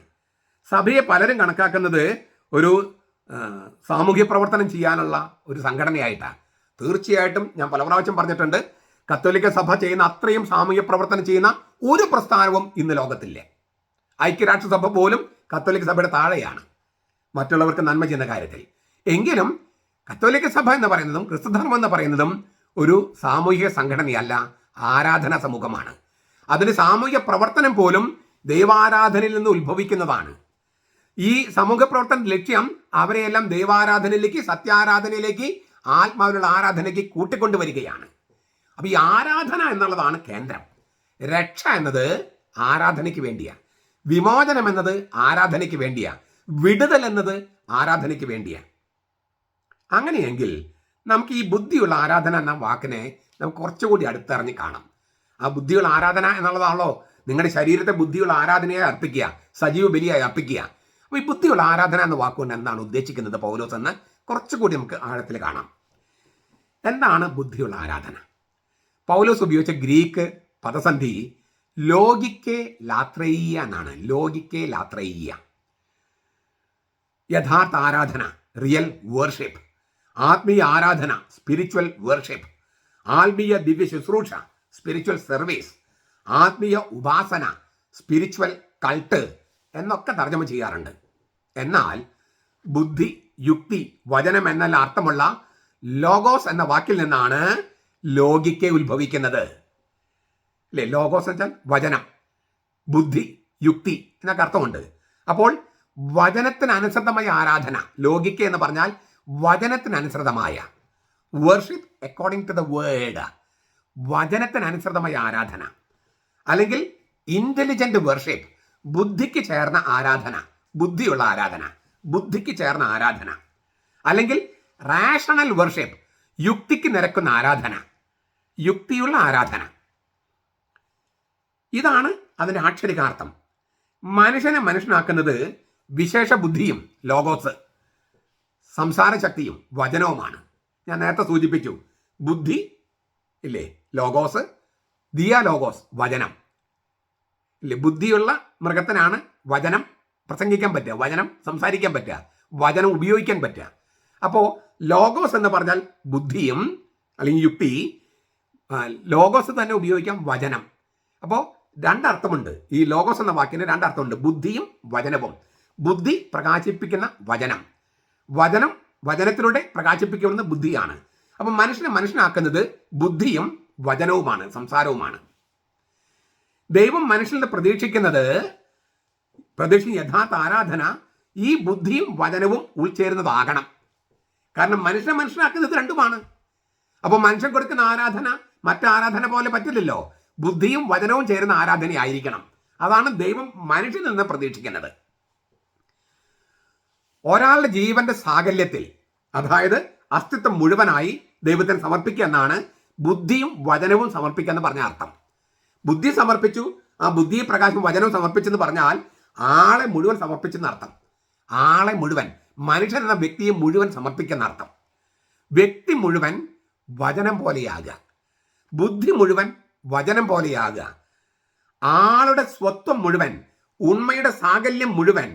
സഭയെ പലരും കണക്കാക്കുന്നത് ഒരു സാമൂഹ്യ പ്രവർത്തനം ചെയ്യാനുള്ള ഒരു സംഘടനയായിട്ടാണ്. തീർച്ചയായിട്ടും ഞാൻ പല പ്രാവശ്യം പറഞ്ഞിട്ടുണ്ട്, കത്തോലിക്ക സഭ ചെയ്യുന്ന അത്രയും സാമൂഹ്യ പ്രവർത്തനം ചെയ്യുന്ന ഒരു പ്രസ്ഥാനവും ഇന്ന് ലോകത്തില്ല. ഐക്യരാഷ്ട്രസഭ പോലും കത്തോലിക്ക സഭയുടെ താഴെയാണ്. മറ്റുള്ളവർക്ക് നന്മ ചെയ്യുന്ന കാര്യത്തിൽ. എങ്കിലും കത്തോലിക്ക സഭ എന്ന് പറയുന്നതും ക്രിസ്തുധർമ്മം എന്ന് പറയുന്നതും ഒരു സാമൂഹിക സംഘടനയല്ല, ആരാധനാ സമൂഹമാണ്. അതിന് സാമൂഹിക പ്രവർത്തനം പോലും ദൈവാരാധനയിൽ നിന്ന് ഉത്ഭവിക്കുന്നതാണ്. ഈ സമൂഹ പ്രവർത്തന ലക്ഷ്യം അവരെയെല്ലാം ദൈവാരാധനയിലേക്ക്, സത്യാരാധനയിലേക്ക്, ആത്മാവിനുള്ള ആരാധനയ്ക്ക് കൂട്ടിക്കൊണ്ടുവരികയാണ്. അപ്പൊ ഈ ആരാധന എന്നുള്ളതാണ് കേന്ദ്രം. രക്ഷ എന്നത് ആരാധനയ്ക്ക് വേണ്ടിയാ, വിമോചനം എന്നത് ആരാധനയ്ക്ക് വേണ്ടിയാ, വിടുതൽ എന്നത് ആരാധനയ്ക്ക് വേണ്ടിയാ. അങ്ങനെയെങ്കിൽ നമുക്ക് ഈ ബുദ്ധിയുള്ള ആരാധന എന്ന വാക്കിനെ നമുക്ക് കുറച്ചുകൂടി അടുത്തറിഞ്ഞ് കാണാം. ആ ബുദ്ധിയുള്ള ആരാധന എന്നുള്ളതാണല്ലോ നിങ്ങളുടെ ശരീരത്തെ ബുദ്ധിയുള്ള ആരാധനയായി അർപ്പിക്കുക, സജീവ ബലിയായി അർപ്പിക്കുക. അപ്പോൾ ഈ ബുദ്ധിയുള്ള ആരാധന എന്ന വാക്കുകൊണ്ട് എന്താണ് ഉദ്ദേശിക്കുന്നത് പൗലോസ് എന്ന് കുറച്ചുകൂടി നമുക്ക് ആഴത്തിൽ കാണാം. എന്താണ് ബുദ്ധിയുള്ള ആരാധന? പൗലോസ് ഉപയോഗിച്ച ഗ്രീക്ക് പദസന്ധി ലോഗിക്കെ ലാത്രയ്യ എന്നാണ്. ലോഗിക്കെ ലാത്രയ്യ, യഥാർത്ഥ ആരാധന, റിയൽ വർഷിപ്പ്. ആത്മീയ ആരാധന, സ്പിരിച്വൽ വർഷിപ്പ്. ആത്മീയ ദിവ്യ ശുശ്രൂഷ, സ്പിരിച്വൽ സർവീസ്. ആത്മീയ ഉപാസന, സ്പിരിച്വൽ കൾട്ട് എന്നൊക്കെ തർജ്ജമ ചെയ്യാറുണ്ട്. എന്നാൽ ബുദ്ധി, യുക്തി, വചനം എന്നെല്ലാം അർത്ഥമുള്ള ലോഗോസ് എന്ന വാക്കിൽ നിന്നാണ് ലോഗിക്കെ ഉത്ഭവിക്കുന്നത്. അല്ലേ? ലോഗോസ് എന്ന് വെച്ചാൽ വചനം, ബുദ്ധി, യുക്തി എന്നൊക്കെ അർത്ഥമുണ്ട്. അപ്പോൾ വചനത്തിനനുസൃതമായ ആരാധന, ലോഗിക്കെ എന്ന് പറഞ്ഞാൽ വചനത്തിനനുസൃതമായ, worship according to the word, വചനത്തിനനുസൃതമായ ആരാധന. അല്ലെങ്കിൽ ഇന്റലിജന്റ് വർഷിപ്പ്, ബുദ്ധിക്ക് ചേർന്ന ആരാധന, ബുദ്ധിയുള്ള ആരാധന, ബുദ്ധിക്ക് ചേർന്ന ആരാധന. അല്ലെങ്കിൽ റാഷണൽ വർഷിപ്പ്, യുക്തിക്ക് നിരക്കുന്ന ആരാധന, യുക്തിയുള്ള ആരാധന. ഇതാണ് അതിൻ്റെ ആക്ഷരികാർത്ഥം. മനുഷ്യനെ മനുഷ്യനാക്കുന്നത് വിശേഷ ബുദ്ധിയും ലോഗോസ്, സംസാര ശക്തിയും വചനവുമാണ്. ഞാൻ നേരത്തെ സൂചിപ്പിച്ചു, ബുദ്ധി ഇല്ലേ ലോഗോസ്, ദിയ ലോഗോസ് വചനം ഇല്ലേ. ബുദ്ധിയുള്ള മൃഗത്തിനാണ് വചനം പ്രസംഗിക്കാൻ പറ്റുക, വചനം സംസാരിക്കാൻ പറ്റുക, വചനം ഉപയോഗിക്കാൻ പറ്റുക. അപ്പോൾ ലോഗോസ് എന്ന് പറഞ്ഞാൽ ബുദ്ധിയും അല്ലെങ്കിൽ യുക്തി, ലോഗോസ് തന്നെ ഉപയോഗിക്കാം വചനം. അപ്പോൾ രണ്ടർത്ഥമുണ്ട്. ഈ ലോഗോസ് എന്ന വാക്കിന് രണ്ടർത്ഥമുണ്ട്, ബുദ്ധിയും വചനവും. ബുദ്ധി പ്രകാശിപ്പിക്കുന്ന വചനം, വചനം വചനത്തിലൂടെ പ്രകാശിപ്പിക്കുന്ന ബുദ്ധിയാണ്. അപ്പം മനുഷ്യനെ മനുഷ്യനാക്കുന്നത് ബുദ്ധിയും വചനവുമാണ്, സംസാരവുമാണ്. ദൈവം മനുഷ്യനെ പ്രതീക്ഷിക്കുന്ന യഥാർത്ഥ ആരാധന ഈ ബുദ്ധിയും വചനവും ഉൾച്ചേരുന്നതാകണം. കാരണം മനുഷ്യനെ മനുഷ്യനാക്കുന്നത് രണ്ടുമാണ്. അപ്പോൾ മനുഷ്യൻ കൊടുക്കുന്ന ആരാധന മറ്റാരാധന പോലെ പറ്റില്ലല്ലോ. ബുദ്ധിയും വചനവും ചേരുന്ന ആരാധനയായിരിക്കണം. അതാണ് ദൈവം മനുഷ്യനിൽ നിന്ന് പ്രതീക്ഷിക്കുന്നത്. ഒരാളുടെ ജീവന്റെ സാകല്യത്തിൽ, അതായത് അസ്തിത്വം മുഴുവനായി ദൈവത്തിന് സമർപ്പിക്കുക എന്നാണ് ബുദ്ധിയും വചനവും സമർപ്പിക്കുക എന്ന് പറഞ്ഞ അർത്ഥം. ബുദ്ധി സമർപ്പിച്ചു, ആ ബുദ്ധി പ്രകാശം വചനവും സമർപ്പിച്ചെന്ന് പറഞ്ഞാൽ ആളെ മുഴുവൻ സമർപ്പിച്ചെന്ന് അർത്ഥം. ആളെ മുഴുവൻ, മനുഷ്യൻ എന്ന വ്യക്തിയെ മുഴുവൻ സമർപ്പിക്കുന്ന അർത്ഥം. വ്യക്തി മുഴുവൻ വചനം പോലെയാകുക, ബുദ്ധി മുഴുവൻ വചനം പോലെയാകുക, ആളുടെ സ്വത്വം മുഴുവൻ, ഉണ്മയുടെ സാകല്യം മുഴുവൻ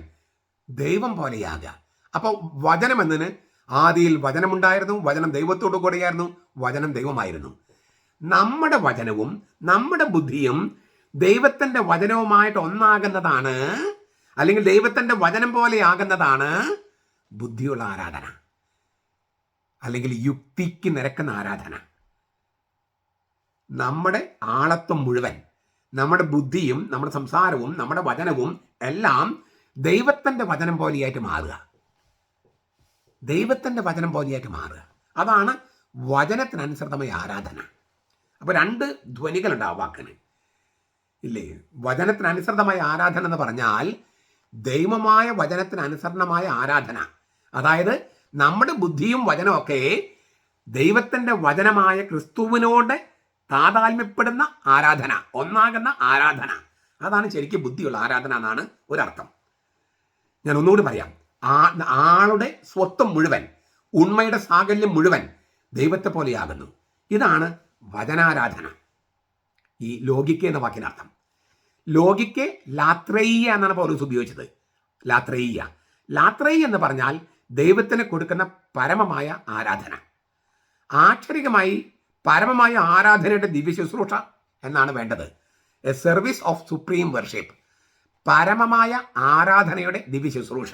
ദൈവം പോലെയാകുക. അപ്പോൾ വചനം എന്നതിന് ആദിയിൽ വചനമുണ്ടായിരുന്നു, വചനം ദൈവത്തോടു കൂടെയായിരുന്നു, വചനം ദൈവമായിരുന്നു. നമ്മുടെ വചനവും നമ്മുടെ ബുദ്ധിയും ദൈവത്തിൻ്റെ വചനവുമായിട്ട് ഒന്നാകുന്നതാണ്, അല്ലെങ്കിൽ ദൈവത്തിൻ്റെ വചനം പോലെയാകുന്നതാണ് ബുദ്ധിയുള്ള ആരാധന, അല്ലെങ്കിൽ യുക്തിക്ക് നിരക്കുന്ന ആരാധന. നമ്മുടെ ആളത്വം മുഴുവൻ, നമ്മുടെ ബുദ്ധിയും നമ്മുടെ സംസാരവും നമ്മുടെ വചനവും എല്ലാം ദൈവത്തിൻ്റെ വചനം പോലെയായിട്ട് മാറുക, ദൈവത്തിൻ്റെ വചനം പോലെയായിട്ട് മാറുക. അതാണ് വചനത്തിനനുസൃതമായ ആരാധന. അപ്പോൾ രണ്ട് ധ്വനികളുണ്ട് ആ വാക്കിന് ഇല്ലേ. വചനത്തിനനുസൃതമായ ആരാധന എന്ന് പറഞ്ഞാൽ ദൈവമായ വചനത്തിനനുസരണമായ ആരാധന. അതായത് നമ്മുടെ ബുദ്ധിയും വചനമൊക്കെ ദൈവത്തിൻ്റെ വചനമായ ക്രിസ്തുവിനോട് താതാത്മ്യപ്പെടുന്ന ആരാധന, ഒന്നാകുന്ന ആരാധന. അതാണ് ശരിക്കും ബുദ്ധിയുള്ള ആരാധന എന്നാണ് ഒരർത്ഥം. ഞാൻ ഒന്നുകൂടി പറയാം. ആളുടെ സ്വത്വം മുഴുവൻ, ഉണ്മയുടെ സാകല്യം മുഴുവൻ ദൈവത്തെ പോലെയാകുന്നു. ഇതാണ് വചനാരാധന. ഈ ലോകിക്ക എന്ന വാക്കിനർത്ഥം. ലോകിക്ക് ലാത്രയ്യ എന്നാണ് പൗലോസ് ഉപയോഗിച്ചത്. ലാത്രയ്യ, ലാത്രയ്യ എന്ന് പറഞ്ഞാൽ ദൈവത്തിന് കൊടുക്കുന്ന പരമമായ ആരാധന. ആക്ഷരികമായി പരമമായ ആരാധനയുടെ ദിവ്യ ശുശ്രൂഷ എന്നാണ് വേണ്ടത്. A service of supreme worship, പരമമായ ആരാധനയുടെ ദിവ്യ ശുശ്രൂഷ.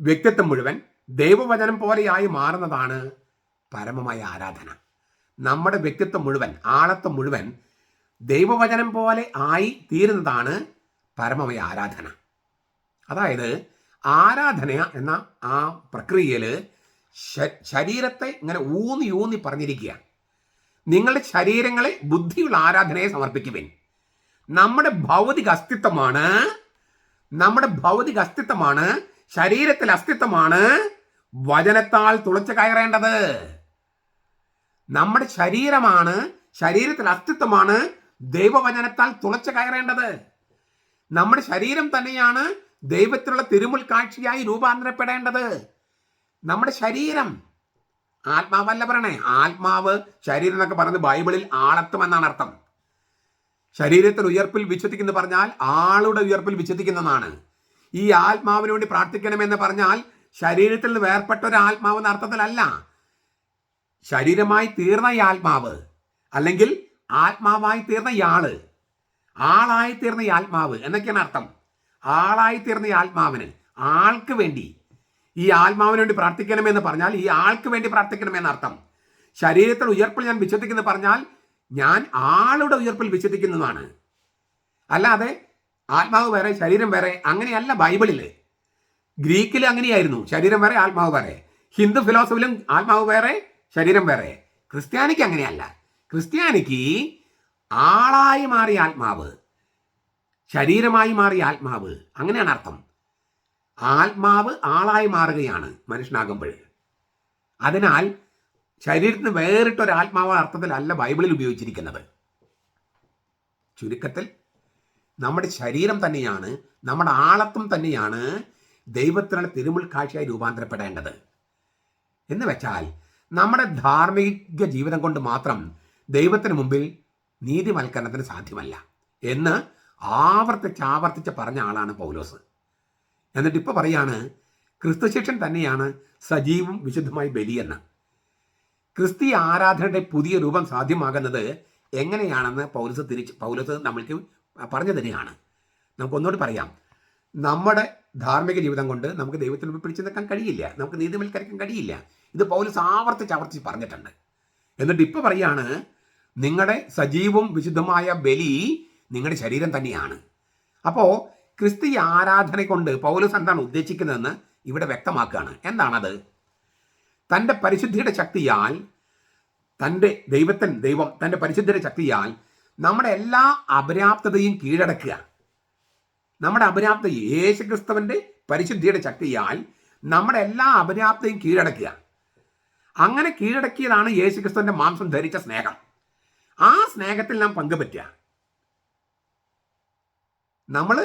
വ്യക്തിത്വം മുഴുവൻ ദൈവവചനം പോലെയായി മാറുന്നതാണ് പരമമായ ആരാധന. നമ്മുടെ വ്യക്തിത്വം മുഴുവൻ, ആളത്വം മുഴുവൻ ദൈവവചനം പോലെ ആയി തീരുന്നതാണ് പരമമായ ആരാധന. അതായത് ആരാധന എന്ന ആ പ്രക്രിയയിൽ ശരീരത്തെ ഇങ്ങനെ ഊന്നി ഊന്നി പറഞ്ഞിരിക്കുക. നിങ്ങളുടെ ശരീരങ്ങളെ ബുദ്ധിയുള്ള ആരാധനയെ സമർപ്പിക്കുവിൻ. നമ്മുടെ ഭൗതിക അസ്തിത്വമാണ്, ശരീരത്തിൽ അസ്തിത്വമാണ് വചനത്താൽ തുളച്ചു കയറേണ്ടത്. നമ്മുടെ ശരീരത്തിൽ അസ്തിത്വമാണ് ദൈവവചനത്താൽ തുളച്ചു കയറേണ്ടത്. നമ്മുടെ ശരീരം തന്നെയാണ് ദൈവത്തിലുള്ള തിരുമുൽ കാഴ്ചയായി രൂപാന്തരപ്പെടേണ്ടത്. നമ്മുടെ ശരീരം, ആത്മാവല്ല പറയണേ. ആത്മാവ്, ശരീരം എന്നൊക്കെ പറയുന്നത് ബൈബിളിൽ ആളത്വം എന്നാണ് അർത്ഥം. ശരീരത്തിൽ ഉയർപ്പിൽ വിശ്വസിക്കുന്നു പറഞ്ഞാൽ ആളുടെ ഉയർപ്പിൽ വിശ്വസിക്കുന്നതാണ്. ഈ ആത്മാവിന് വേണ്ടി പ്രാർത്ഥിക്കണമെന്ന് പറഞ്ഞാൽ ശരീരത്തിൽ നിന്ന് വേർപ്പെട്ട ഒരു ആത്മാവ് എന്ന അർത്ഥത്തിലല്ല. ശരീരമായി തീർന്ന ഈ ആത്മാവ്, അല്ലെങ്കിൽ ആത്മാവായി തീർന്ന ഇയാള്, ആളായി തീർന്ന ഈ ആത്മാവ് എന്നൊക്കെയാണ് അർത്ഥം. ആളായി തീർന്ന ഈ ആത്മാവിന്, ആൾക്ക് വേണ്ടി, ഈ ആത്മാവിന് വേണ്ടി പ്രാർത്ഥിക്കണമെന്ന് പറഞ്ഞാൽ ഈ ആൾക്ക് വേണ്ടി പ്രാർത്ഥിക്കണമെന്ന് അർത്ഥം. ശരീരത്തിൽ ഉയർപ്പിൽ ഞാൻ വിശ്വസിക്കുന്നു പറഞ്ഞാൽ ഞാൻ ആളുടെ ഉയർപ്പിൽ വിശ്വസിക്കുന്നതാണ്. അല്ലാതെ ആത്മാവ് വേറെ ശരീരം വേറെ അങ്ങനെയല്ല. ബൈബിളിൽ, ഗ്രീക്കിൽ അങ്ങനെയായിരുന്നു. ശരീരം വേറെ ആത്മാവ് വേറെ. ഹിന്ദു ഫിലോസഫിയിലും ആത്മാവ് വേറെ ശരീരം വേറെ. ക്രിസ്ത്യാനിക്ക് അങ്ങനെയല്ല. ക്രിസ്ത്യാനിക്ക് ആളായി മാറിയ ആത്മാവ്, ശരീരമായി മാറിയ ആത്മാവ്, അങ്ങനെയാണ് അർത്ഥം. ആത്മാവ് ആളായി മാറുകയാണ് മനുഷ്യനാകുമ്പോൾ. അതിനാൽ ശരീരത്തിന് വേറിട്ടൊരു ആത്മാവ് അർത്ഥത്തിലല്ല ബൈബിളിൽ ഉപയോഗിച്ചിരിക്കുന്നത്. ചുരുക്കത്തിൽ നമ്മുടെ ശരീരം തന്നെയാണ്, നമ്മുടെ ആളത്വം തന്നെയാണ് ദൈവത്തിനുള്ള തിരുമുൽ കാഴ്ചയായി രൂപാന്തരപ്പെടേണ്ടത്. എന്ന് വെച്ചാൽ നമ്മുടെ ധാർമ്മിക ജീവിതം കൊണ്ട് മാത്രം ദൈവത്തിന് മുമ്പിൽ നീതിവൽക്കരണത്തിന് സാധ്യമല്ല എന്ന് ആവർത്തിച്ച് പറഞ്ഞ ആളാണ് പൗലോസ്. എന്നിട്ട് ഇപ്പോൾ പറയാണ് ക്രിസ്തുശിഷ്യൻ തന്നെയാണ് സജീവവും വിശുദ്ധമായ ബലിയെന്ന്. ക്രിസ്തീയ ആരാധനയുടെ പുതിയ രൂപം സാധ്യമാകുന്നത് എങ്ങനെയാണെന്ന് പൗലോസ് നമ്മൾക്ക് പറഞ്ഞു തരികയാണ്. നമുക്കൊന്നുകൂടി പറയാം. നമ്മുടെ ധാർമ്മിക ജീവിതം കൊണ്ട് നമുക്ക് ദൈവത്തിന് മുമ്പിൽ പിടിച്ചു നിൽക്കാൻ കഴിയില്ല, നമുക്ക് നീതിവൽക്കരിക്കാൻ കഴിയില്ല. ഇത് പൗലോസ് ആവർത്തിച്ച് പറഞ്ഞിട്ടുണ്ട്. എന്നിട്ട് ഇപ്പോൾ പറയാണ് നിങ്ങളുടെ സജീവവും വിശുദ്ധമായ ബലി നിങ്ങളുടെ ശരീരം തന്നെയാണ്. അപ്പോൾ ക്രിസ്തീയ ആരാധന കൊണ്ട് പൗലോസ് എന്താണ് ഉദ്ദേശിക്കുന്നതെന്ന് ഇവിടെ വ്യക്തമാക്കുകയാണ്. എന്താണത്? തൻ്റെ പരിശുദ്ധിയുടെ ശക്തിയാൽ, ദൈവം തൻ്റെ പരിശുദ്ധിയുടെ ശക്തിയാൽ നമ്മുടെ എല്ലാ അപര്യാപ്തതയും കീഴടക്കുക. നമ്മുടെ അപര്യാപ്ത യേശുക്രിസ്തുവിൻ്റെ പരിശുദ്ധിയുടെ ശക്തിയാൽ നമ്മുടെ എല്ലാ അപര്യാപ്തയും കീഴടക്കുക. അങ്ങനെ കീഴടക്കിയതാണ് യേശുക്രിസ്തുവിൻ്റെ മാംസം ധരിച്ച സ്നേഹം. ആ സ്നേഹത്തിൽ നാം പങ്കുപറ്റുക. നമ്മൾ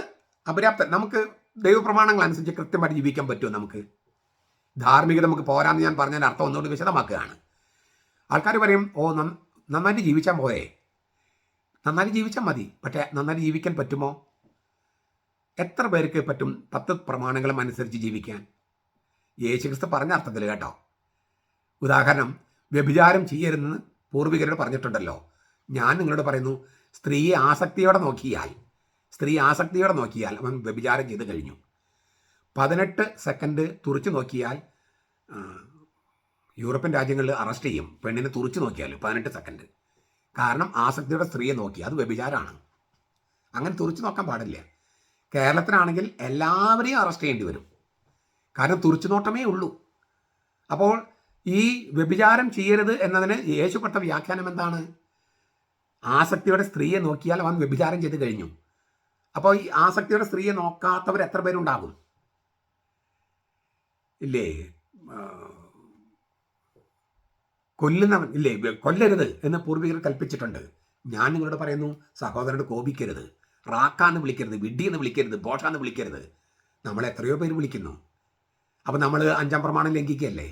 നമുക്ക് ദൈവപ്രമാണങ്ങൾ അനുസരിച്ച് കൃത്യമായിട്ട് ജീവിക്കാൻ പറ്റുമോ? നമുക്ക് ധാർമ്മികത നമുക്ക് പോരാന്ന് ഞാൻ പറഞ്ഞതിൻ്റെ അർത്ഥം ഒന്നുകൂടി വിശദമാക്കുകയാണ്. ആൾക്കാർ പറയും, നന്നായിട്ട് ജീവിച്ചാൽ പോരെ, നന്നായിട്ട് ജീവിച്ചാൽ മതി. പക്ഷേ നന്നായിട്ട് ജീവിക്കാൻ പറ്റുമോ? എത്ര പേർക്ക് പറ്റും 10 പ്രമാണങ്ങളും അനുസരിച്ച് ജീവിക്കാൻ? യേശുക്രിസ്തു പറഞ്ഞ അർത്ഥത്തിൽ കേട്ടോ. ഉദാഹരണം, വ്യഭിചാരം ചെയ്യരുതെന്ന് പൂർവികരോട് പറഞ്ഞിട്ടുണ്ടല്ലോ. ഞാൻ നിങ്ങളോട് പറയുന്നു, സ്ത്രീ ആസക്തിയോടെ നോക്കിയാൽ അവൻ വ്യഭിചാരം ചെയ്ത് കഴിഞ്ഞു. 18 സെക്കൻഡ് തുറിച്ച് നോക്കിയാൽ യൂറോപ്യൻ രാജ്യങ്ങളിൽ അറസ്റ്റ് ചെയ്യും. പെണ്ണിനെ തുറിച്ച് നോക്കിയാൽ 18 സെക്കൻഡ്. കാരണം ആസക്തിയോടെ സ്ത്രീയെ നോക്കി, അത് വ്യഭിചാരമാണ്. അങ്ങനെ തുറിച്ച് നോക്കാൻ പാടില്ല. കേരളത്തിലാണെങ്കിൽ എല്ലാവരെയും അറസ്റ്റ് ചെയ്യേണ്ടി വരും. കാരണം തുറിച്ചു നോട്ടമേ ഉള്ളൂ. അപ്പോൾ ഈ വ്യഭിചാരം ചെയ്യരുത് എന്നതിന് യേശു കൊടുത്ത വ്യാഖ്യാനം എന്താണ്? ആസക്തിയോടെ സ്ത്രീയെ നോക്കിയാൽ അവൻ വ്യഭിചാരം ചെയ്ത് കഴിഞ്ഞു. അപ്പോൾ ഈ ആസക്തിയോടെ സ്ത്രീയെ നോക്കാത്തവർ എത്ര പേരുണ്ടാകും? ഇല്ലേ? കൊല്ലുന്നവൻ ഇല്ലേ, കൊല്ലരുത് എന്ന് പൂർവികർ കൽപ്പിച്ചിട്ടുണ്ട്. ഞാൻ നിങ്ങളോട് പറയുന്നു, സഹോദരനോട് കോപിക്കരുത്, റാക്കാന്ന് വിളിക്കരുത്, വിഡ്ഢിയെന്ന് വിളിക്കരുത്, ബോഷാന്ന് വിളിക്കരുത്. നമ്മളെ എത്രയോ പേര് വിളിക്കുന്നു. അപ്പം നമ്മൾ 5-ാം പ്രമാണം ലംഘിക്കുകയല്ലേ?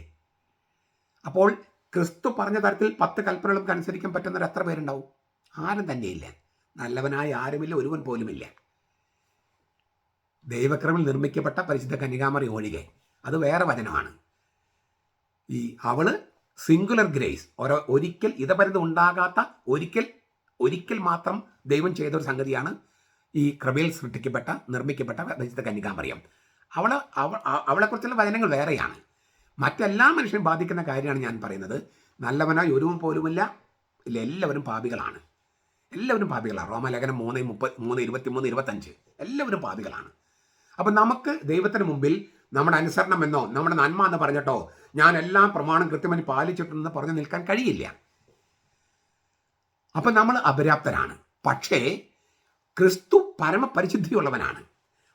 അപ്പോൾ ക്രിസ്തു പറഞ്ഞ തരത്തിൽ 10 കൽപ്പനകൾക്ക് അനുസരിക്കാൻ പറ്റുന്നവർ എത്ര പേരുണ്ടാവും? ആരും തന്നെയില്ല. നല്ലവനായ ആരുമില്ല, ഒരുവൻ പോലുമില്ല. ദൈവക്രമിൽ നിർമ്മിക്കപ്പെട്ട പരിശുദ്ധ കന്യകാമറി ഒഴികെ. അത് വേറെ വചനമാണ്. ഈ അവള് സിംഗുലർ ഗ്രേസ്, ഒരിക്കൽ ഇതപരിധി ഉണ്ടാകാത്ത ഒരിക്കൽ മാത്രം ദൈവം ചെയ്തൊരു സംഗതിയാണ് ഈ കൃപയിൽ നിർമ്മിക്കപ്പെട്ട പരിശുദ്ധ കന്യകാമറിയം. അവളെക്കുറിച്ചുള്ള വചനങ്ങൾ വേറെയാണ്. മറ്റെല്ലാ മനുഷ്യരും ബാധിക്കുന്ന കാര്യമാണ് ഞാൻ പറയുന്നത്. നല്ലവനായി ഒരുവൻ പോലുമില്ല, ഇല്ല, എല്ലാവരും പാപികളാണ്. എല്ലാവരും പാപികളാണ്. റോമാലേഖനം 3:23-25 എല്ലാവരും പാപികളാണ്. അപ്പം നമുക്ക് ദൈവത്തിന് മുമ്പിൽ നമ്മുടെ അനുസരണം എന്നോ നമ്മുടെ നന്മ എന്ന് പറഞ്ഞിട്ടോ ഞാൻ എല്ലാ പ്രമാണം കൃത്യമായി പാലിച്ചിട്ടുണ്ടെന്ന് പറഞ്ഞു നിൽക്കാൻ കഴിയില്ല. അപ്പം നമ്മൾ അപര്യാപ്തരാണ്. പക്ഷേ ക്രിസ്തു പരമപരിശുദ്ധിയുള്ളവനാണ്.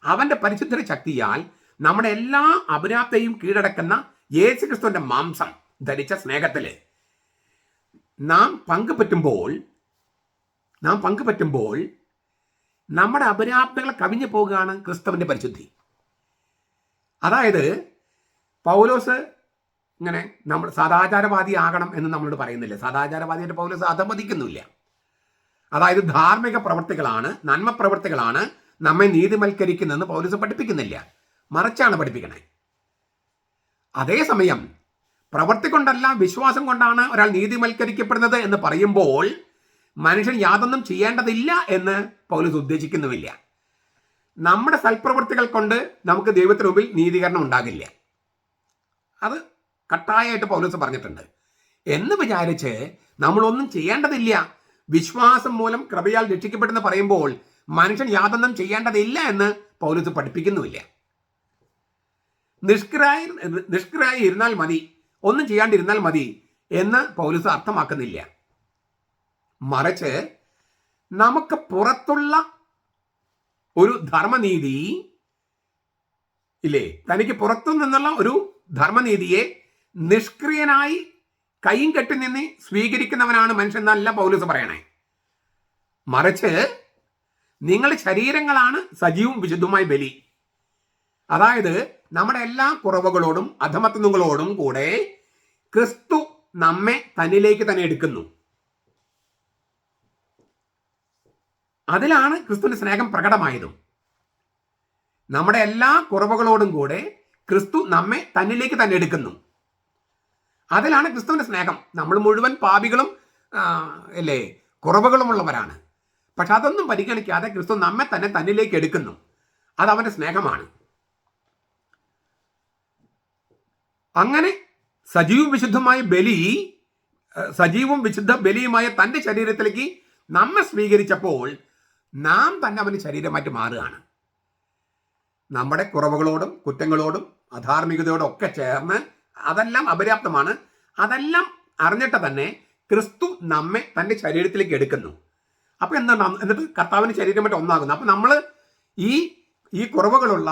അവൻ്റെ പരിശുദ്ധ ശക്തിയാൽ നമ്മുടെ എല്ലാ അപര്യാപ്തയും കീഴടക്കുന്ന യേശു ക്രിസ്തുവിൻ്റെ മാംസം ധരിച്ച സ്നേഹത്തിൽ നാം പങ്കുപറ്റുമ്പോൾ നമ്മുടെ അപര്യാപ്തകളെ കവിഞ്ഞു പോകുകയാണ് ക്രിസ്തുവിൻ്റെ പരിശുദ്ധി. അതായത് പൗലോസ് ഇങ്ങനെ നമ്മൾ സദാചാരവാദി ആകണം എന്ന് നമ്മളോട് പറയുന്നില്ല. സദാചാരവാദിയായിട്ട് പൗലോസ് അധമതിക്കുന്നില്ല. അതായത് ധാർമ്മിക പ്രവൃത്തികളാണ്, നന്മ പ്രവൃത്തികളാണ് നമ്മെ നീതിവൽക്കരിക്കുന്നതെന്ന് പൗലോസ് പഠിപ്പിക്കുന്നില്ല. മറിച്ചാണ് പഠിപ്പിക്കണേ. അതേസമയം പ്രവൃത്തി കൊണ്ടല്ല വിശ്വാസം കൊണ്ടാണ് ഒരാൾ നീതിവൽക്കരിക്കപ്പെടുന്നത് എന്ന് പറയുമ്പോൾ മനുഷ്യൻ യാതൊന്നും ചെയ്യേണ്ടതില്ല എന്ന് പൗലോസ് ഉദ്ദേശിക്കുന്നുമില്ല. നമ്മുടെ സൽപ്രവൃത്തികൾ കൊണ്ട് നമുക്ക് ദൈവത്തിന് മുമ്പിൽ നീതീകരണം ഉണ്ടാകില്ല. അത് കട്ടായമായിട്ട് പൗലോസ് പറഞ്ഞിട്ടുണ്ട്. എന്ന് വിചാരിച്ച് നമ്മളൊന്നും ചെയ്യേണ്ടതില്ല, വിശ്വാസം മൂലം കൃപയാൽ രക്ഷിക്കപ്പെട്ടെന്ന് പറയുമ്പോൾ മനുഷ്യൻ യാതൊന്നും ചെയ്യേണ്ടതില്ല എന്ന് പൗലോസ് പഠിപ്പിക്കുന്നുമില്ല. നിഷ്ക്രിയായി ഇരുന്നാൽ മതി, ഒന്നും ചെയ്യാണ്ടിരുന്നാൽ മതി എന്ന് പൗലോസ് അർത്ഥമാക്കുന്നില്ല. മറിച്ച് നമുക്ക് പുറത്തുള്ള ഒരു ധർമ്മനീതി ഇല്ലേ, തനിക്ക് പുറത്തു നിന്നുള്ള ഒരു ധർമ്മനീതിയെ നിഷ്ക്രിയനായി കൈയും കെട്ടി നിന്ന് സ്വീകരിക്കുന്നവനാണ് മനുഷ്യൻ എന്നല്ല പൗലോസ് പറയണേ. മറിച്ച് നിങ്ങളുടെ ശരീരങ്ങളാണ് സജീവവും വിശുദ്ധവുമായ ബലി. അതായത് നമ്മുടെ എല്ലാ കുറവുകളോടും അധമത്വങ്ങളോടും കൂടെ ക്രിസ്തു നമ്മെ തന്നിലേക്ക് തന്നെ എടുക്കുന്നു. അതിലാണ് ക്രിസ്തുവിന്റെ സ്നേഹം പ്രകടമായതും. നമ്മുടെ എല്ലാ കുറവുകളോടും കൂടെ ക്രിസ്തു നമ്മെ തന്നിലേക്ക് തന്നെ എടുക്കുന്നു. അതിലാണ് ക്രിസ്തുവിന്റെ സ്നേഹം. നമ്മൾ മുഴുവൻ പാപികളും അല്ലേ, കുറവുകളുമുള്ളവരാണ്. പക്ഷെ അതൊന്നും പരിഗണിക്കാതെ ക്രിസ്തു നമ്മെ തന്നെ തന്നിലേക്ക് എടുക്കുന്നു. അത് അവന്റെ സ്നേഹമാണ്. അങ്ങനെ സജീവവും വിശുദ്ധ ബലിയുമായ തൻ്റെ ശരീരത്തിലേക്ക് നമ്മെ സ്വീകരിച്ചപ്പോൾ നാം തന്നെ അവൻ്റെ ശരീരമായിട്ട് മാറുകയാണ്. നമ്മുടെ കുറവുകളോടും കുറ്റങ്ങളോടും അധാർമികതയോടും ഒക്കെ ചേർന്ന് അതെല്ലാം അപര്യാപ്തമാണ്, അതെല്ലാം അറിഞ്ഞിട്ട് തന്നെ ക്രിസ്തു നമ്മെ തൻ്റെ ശരീരത്തിലേക്ക് എടുക്കുന്നു. അപ്പം എന്താണ്, എന്നിട്ട് കർത്താവിൻ്റെ ശരീരമായിട്ട് ഒന്നാകുന്നു. അപ്പം നമ്മൾ ഈ കുറവുകളുള്ള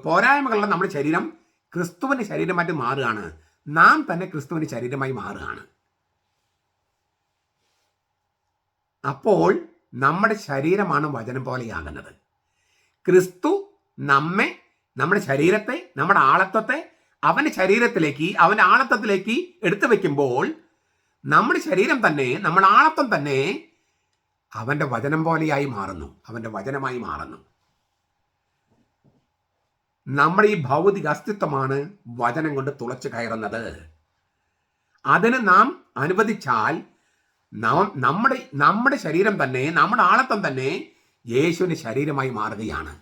പോരായ്മകളുള്ള നമ്മുടെ ശരീരം ക്രിസ്തുവിൻ്റെ ശരീരമായിട്ട് മാറുകയാണ്. നാം തന്നെ ക്രിസ്തുവിൻ്റെ ശരീരമായി മാറുകയാണ്. അപ്പോൾ നമ്മുടെ ശരീരമാണ് വചനം പോലെയാകുന്നത്. ക്രിസ്തു നമ്മുടെ ശരീരത്തെ, നമ്മുടെ ആളത്വത്തെ അവൻ്റെ ശരീരത്തിലേക്ക്, അവൻ്റെ ആളത്വത്തിലേക്ക് എടുത്തു വെക്കുമ്പോൾ നമ്മുടെ ശരീരം തന്നെ, നമ്മുടെ ആളത്വം തന്നെ അവൻ്റെ വചനം പോലെയായി മാറുന്നു, അവൻ്റെ വചനമായി മാറുന്നു. നമ്മുടെ ഈ ഭൗതിക അസ്തിത്വമാണ് വചനം കൊണ്ട് തുളച്ചു കയറുന്നത്. അതിന് നാം അനുവദിച്ചാൽ നമ്മുടെ ശരീരം തന്നെ, നമ്മുടെ ആളത്വം തന്നെ യേശുവിൻ്റെ ശരീരമായി മാറുകയാണ്.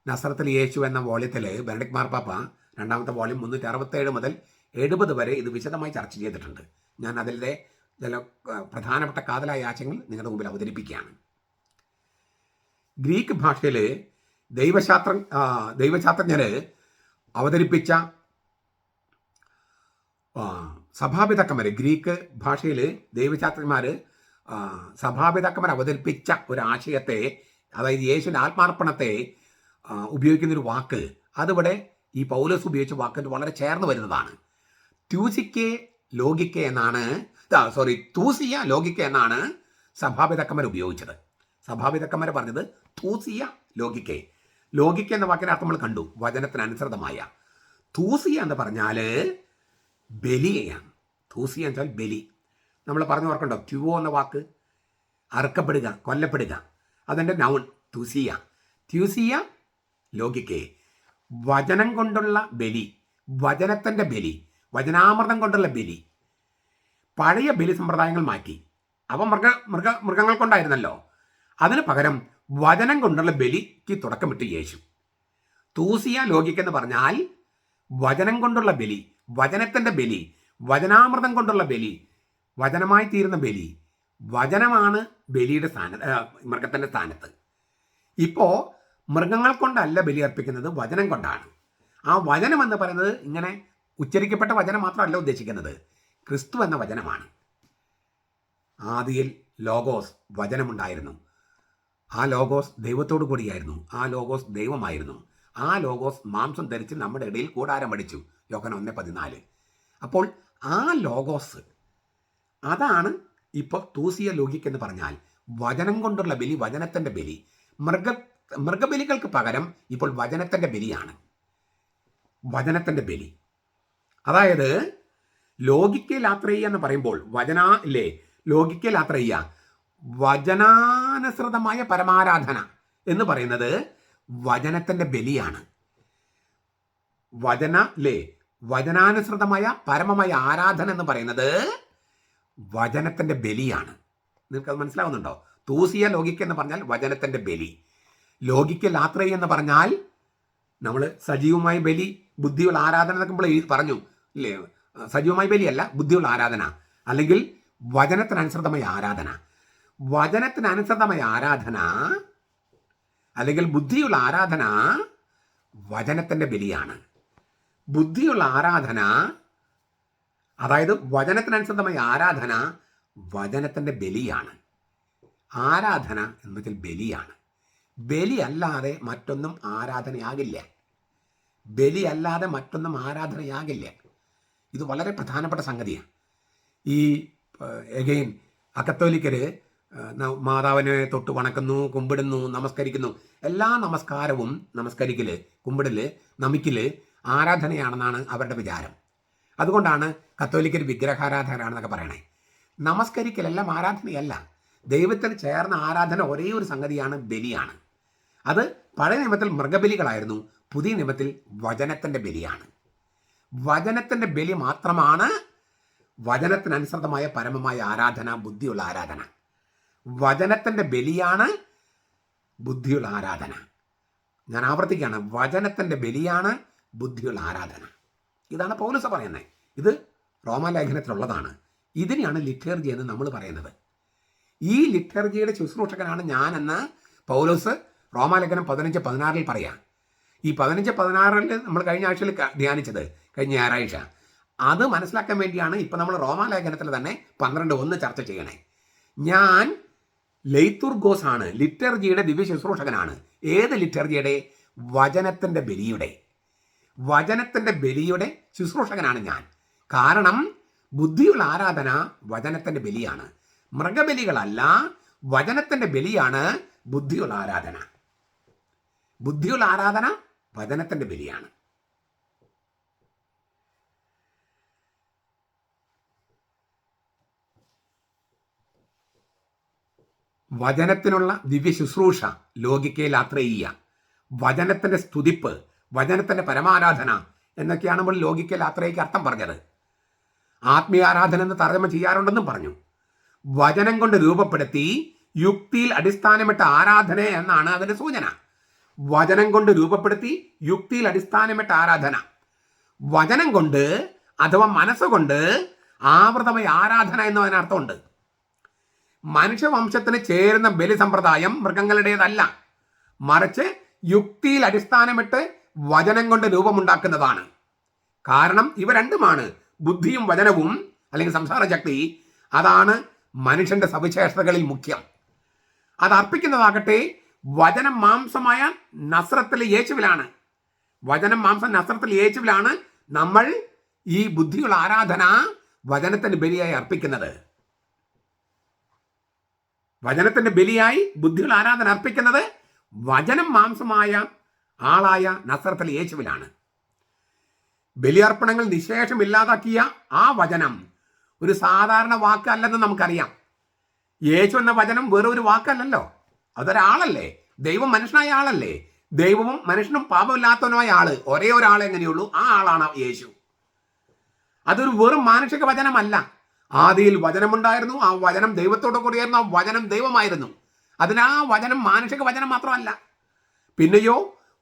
നസറത്തിൽ യേശു എന്ന വോള്യത്തിൽ ബെനഡിക്ട് മാർപ്പാപ്പ രണ്ടാമത്തെ വോള്യം 367 മുതൽ 70 വരെ ഇത് വിശദമായി ചർച്ച ചെയ്തിട്ടുണ്ട്. ഞാൻ അതിലെ ചില പ്രധാനപ്പെട്ട കാതലായ ആശയങ്ങൾ നിങ്ങളുടെ മുമ്പിൽ അവതരിപ്പിക്കുകയാണ്. ഗ്രീക്ക് ഭാഷയിൽ ദൈവശാസ്ത്രജ്ഞർ അവതരിപ്പിച്ച സഭാപിതാക്കന്മാർ, ഗ്രീക്ക് ഭാഷയിൽ സഭാപിതാക്കന്മാർ അവതരിപ്പിച്ച ഒരു ആശയത്തെ, അതായത് യേശുവിൻ്റെ ആത്മാർപ്പണത്തെ ഉപയോഗിക്കുന്നൊരു വാക്ക്, അതിവിടെ ഈ പൗലോസ് ഉപയോഗിച്ച വാക്കിന് വളരെ ചേർന്ന് വരുന്നതാണ്. തൂസിയ ലോഗിക്ക എന്നാണ് സഭാപിതാക്കന്മാർ ഉപയോഗിച്ചത്. സഭാപിതാക്കന്മാർ പറഞ്ഞത് തൂസിയ ലോഗിക്ക എന്ന വാക്കിൻ്റെ അർത്ഥം നമ്മൾ കണ്ടു, വചനത്തിനനുസൃതമായ. തൂസിയ എന്ന് പറഞ്ഞാൽ ബലിയാണ്. തൂസിയ എന്ന് വെച്ചാൽ ബലി. നമ്മൾ പറഞ്ഞു ഓർക്കണ്ടോ, ട്യൂവോ എന്ന വാക്ക്, അറുക്കപ്പെടുക, കൊല്ലപ്പെടുക, അതിൻ്റെ നൗൺ ട്യൂസിയ ലോഗിക്കേ. വചനം കൊണ്ടുള്ള ബലി, വചനത്തിൻ്റെ ബലി, വചനാമൃതം കൊണ്ടുള്ള ബലി. പഴയ ബലി സമ്പ്രദായങ്ങൾ മാറ്റി. അവ മൃഗങ്ങൾ കൊണ്ടായിരുന്നല്ലോ. അതിന് പകരം വചനം കൊണ്ടുള്ള ബലിക്ക് തുടക്കമിട്ട് യേശു. തൂസിയ ലോകിക് എന്ന് പറഞ്ഞാൽ വചനം കൊണ്ടുള്ള ബലി, വചനത്തിന്റെ ബലി, വചനാമൃതം കൊണ്ടുള്ള ബലി, വചനമായി തീരുന്ന ബലി. വചനമാണ് ബലിയുടെ മൃഗത്തിന്റെ സ്ഥാനത്ത്. ഇപ്പോ മൃഗങ്ങൾ കൊണ്ടല്ല ബലി അർപ്പിക്കുന്നത്, വചനം കൊണ്ടാണ്. ആ വചനം എന്ന് പറയുന്നത് ഇങ്ങനെ ഉച്ചരിക്കപ്പെട്ട വചനം മാത്രമല്ല ഉദ്ദേശിക്കുന്നത്, ക്രിസ്തു എന്ന വചനമാണ്. ആദിയിൽ ലോഗോസ്, വചനമുണ്ടായിരുന്നു. ആ ലോഗോസ് ദൈവത്തോടു കൂടിയായിരുന്നു. ആ ലോഗോസ് ദൈവമായിരുന്നു. ആ ലോഗോസ് മാംസം ധരിച്ച് നമ്മുടെ ഇടയിൽ കൂടാരം അടിച്ചു. യോഹന്നാൻ 1:14. അപ്പോൾ ആ ലോഗോസ്, അതാണ് ഇപ്പോൾ തൂസിയ ലോകിക് എന്ന് പറഞ്ഞാൽ വചനം കൊണ്ടുള്ള ബലി, വചനത്തിന്റെ ബലി. മൃഗബലികൾക്ക് പകരം ഇപ്പോൾ വചനത്തിന്റെ ബലിയാണ്. വചനത്തിന്റെ ബലി, അതായത് ലോകിക്കൽ യാത്രയ്യ എന്ന് പറയുമ്പോൾ ലോകിക്കൽ യാത്രയ്യ, വചനാനുസൃതമായ പരമാരാധന എന്ന് പറയുന്നത് വചനത്തിന്റെ ബലിയാണ്. വചനാനുസൃതമായ പരമമായ ആരാധന എന്ന് പറയുന്നത് വചനത്തിന്റെ ബലിയാണ്. നിങ്ങൾക്കത് മനസ്സിലാവുന്നുണ്ടോ? തൂസിയ ലോകിക് എന്ന് പറഞ്ഞാൽ വചനത്തിന്റെ ബലി. ലോകിക്കൽ യാത്രയ്യ എന്ന് പറഞ്ഞാൽ നമ്മൾ സജീവമായ ബലി, ബുദ്ധിയുള്ള ആരാധന എന്നൊക്കെ നമ്മൾ പറഞ്ഞു ഇല്ലേ? സജീവമായ ബലിയല്ല, ബുദ്ധിയുള്ള ആരാധന, അല്ലെങ്കിൽ വചനത്തിനനുസൃതമായ ആരാധന. വചനത്തിനനുസൃതമായ ആരാധന അല്ലെങ്കിൽ ബുദ്ധിയുള്ള ആരാധന വചനത്തിന്റെ ബലിയാണ്. ബുദ്ധിയുള്ള ആരാധന, അതായത് വചനത്തിനനുസൃതമായ ആരാധന വചനത്തിന്റെ ബലിയാണ്. ആരാധന എന്ന് വെച്ചാൽ ബലിയാണ്. ബലി അല്ലാതെ മറ്റൊന്നും ആരാധനയാകില്ല. ബലി അല്ലാതെ മറ്റൊന്നും ആരാധനയാകില്ല. ഇത് വളരെ പ്രധാനപ്പെട്ട സംഗതിയാണ്. ഈ എഗെയിൻ കത്തോലിക്കര് മാതാവിനെ തൊട്ട് വണക്കുന്നു, കുമ്പിടുന്നു, നമസ്കരിക്കുന്നു. എല്ലാ നമസ്കാരവും, നമസ്കരിക്കല്, കുമ്പിടല്, നമിക്കല് ആരാധനയാണെന്നാണ് അവരുടെ വിചാരം. അതുകൊണ്ടാണ് കത്തോലിക്കർ വിഗ്രഹാരാധകരാണെന്നൊക്കെ പറയണേ. നമസ്കരിക്കലെല്ലാം ആരാധനയല്ല. ദൈവത്തിന് ചേർന്ന ആരാധന ഒരേ ഒരു സംഗതിയാണ്, ബലിയാണ്. അത് പഴയ നിയമത്തിൽ മൃഗബലികളായിരുന്നു, പുതിയ നിയമത്തിൽ വചനത്തിന്റെ ബലിയാണ്. വചനത്തിന്റെ ബലി മാത്രമാണ് വചനത്തിനനുസൃതമായ പരമമായ ആരാധന, ബുദ്ധിയുള്ള ആരാധന. വചനത്തിന്റെ ബലിയാണ് ബുദ്ധിയുള്ള ആരാധന. ഞാൻ ആവർത്തിക്കുകയാണ്, വചനത്തിന്റെ ബലിയാണ് ബുദ്ധിയുള്ള ആരാധന. ഇതാണ് പൗലോസ് പറയുന്നത്. ഇത് റോമാലേഖനത്തിലുള്ളതാണ്. ഇതിനെയാണ് ലിറ്റർജി എന്ന് നമ്മൾ പറയുന്നത്. ഈ ലിറ്റർജിയുടെ ശുശ്രൂഷകനാണ് ഞാനെന്ന് പൗലോസ് റോമാലേഖനം 15:16 പറയാം. ഈ 15:16 നമ്മൾ കഴിഞ്ഞ ആഴ്ചയിൽ ധ്യാനിച്ചത്, കഴിഞ്ഞ ഞായറാഴ്ച. അത് മനസ്സിലാക്കാൻ വേണ്ടിയാണ് ഇപ്പം നമ്മൾ റോമാലേഖനത്തിൽ തന്നെ 12:1 ചർച്ച ചെയ്യണേ. ഞാൻ ലൈത്തുർഗോസ് ആണ്, ലിറ്റർജിയുടെ ദിവ്യ ശുശ്രൂഷകനാണ്. ഏത് ലിറ്റർജിയുടെ? വചനത്തിന്റെ ബലിയുടെ ശുശ്രൂഷകനാണ് ഞാൻ. കാരണം ബുദ്ധിയുള്ള ആരാധന വചനത്തിന്റെ ബലിയാണ്. മൃഗബലികളല്ല, വചനത്തിന്റെ ബലിയാണ് ബുദ്ധിയുള്ള ആരാധന. ബുദ്ധിയുള്ള ആരാധന വചനത്തിന്റെ ബലിയാണ്. വചനത്തിനുള്ള ദിവ്യ ശുശ്രൂഷ, ലോകിക്കൽ യാത്രയ്യ, വചനത്തിന്റെ സ്തുതിപ്പ്, വചനത്തിന്റെ പരമാരാധന എന്നൊക്കെയാണ് നമ്മൾ ലോകിക്കൽ യാത്രയ്ക്ക് അർത്ഥം പറഞ്ഞത്. ആത്മീയ ആരാധന എന്ന് തർജ്ജമ ചെയ്യാറുണ്ടെന്നും പറഞ്ഞു. വചനം കൊണ്ട് രൂപപ്പെടുത്തി യുക്തിയിൽ അടിസ്ഥാനമിട്ട ആരാധന എന്നാണ് അതിന്റെ സൂചന. വചനം കൊണ്ട് രൂപപ്പെടുത്തി യുക്തിയിൽ അടിസ്ഥാനമിട്ട ആരാധന. വചനം കൊണ്ട് അഥവാ മനസ്സുകൊണ്ട് ആവൃതമായ ആരാധന എന്നതിനർത്ഥമുണ്ട്. മനുഷ്യവംശത്തിന് ചേരുന്ന ബലി സമ്പ്രദായം മൃഗങ്ങളുടേതല്ല, മറിച്ച് യുക്തിയിൽ അടിസ്ഥാനമിട്ട് വചനം കൊണ്ട് രൂപമുണ്ടാക്കുന്നതാണ്. കാരണം ഇവ രണ്ടുമാണ്, ബുദ്ധിയും വചനവും അല്ലെങ്കിൽ സംസാര ശക്തി. അതാണ് മനുഷ്യന്റെ സവിശേഷതകളിൽ മുഖ്യം. അത് അർപ്പിക്കുന്നതാകട്ടെ വചനം മാംസമായ നസ്രത്തിലെ യേശുവിലാണ്. വചനം മാംസം നസ്രത്തിലെ യേശുവിലാണ് നമ്മൾ ഈ ബുദ്ധിയുള്ള ആരാധന വചനത്തിന് ബലിയായി അർപ്പിക്കുന്നത്. വചനത്തിന്റെ ബലിയായി ബുദ്ധിയുള്ള ആരാധന അർപ്പിക്കുന്നത് വചനം മാംസമായ ആളായ നസ്രത്തിലെ യേശുവിലാണ്. ബലിയർപ്പണങ്ങൾ നിശേഷം ഇല്ലാതാക്കിയ ആ വചനം ഒരു സാധാരണ വാക്കല്ലെന്ന് നമുക്കറിയാം. യേശു എന്ന വചനം വേറെ ഒരു വാക്കല്ലല്ലോ, അതൊരാളല്ലേ. ദൈവം മനുഷ്യനായ ആളല്ലേ. ദൈവവും മനുഷ്യനും പാപമില്ലാത്തവനുമായ ആള്, ഒരേ ഒരാൾ എങ്ങനെയുള്ളൂ, ആ ആളാണ് യേശു. അതൊരു വെറും മാനുഷിക വചനമല്ല. ആദിയിൽ വചനമുണ്ടായിരുന്നു, ആ വചനം ദൈവത്തോട് കൂടിയായിരുന്നു, ആ വചനം ദൈവമായിരുന്നു. അതിന് ആ വചനം മാനുഷിക വചനം മാത്രമല്ല. പിന്നെയോ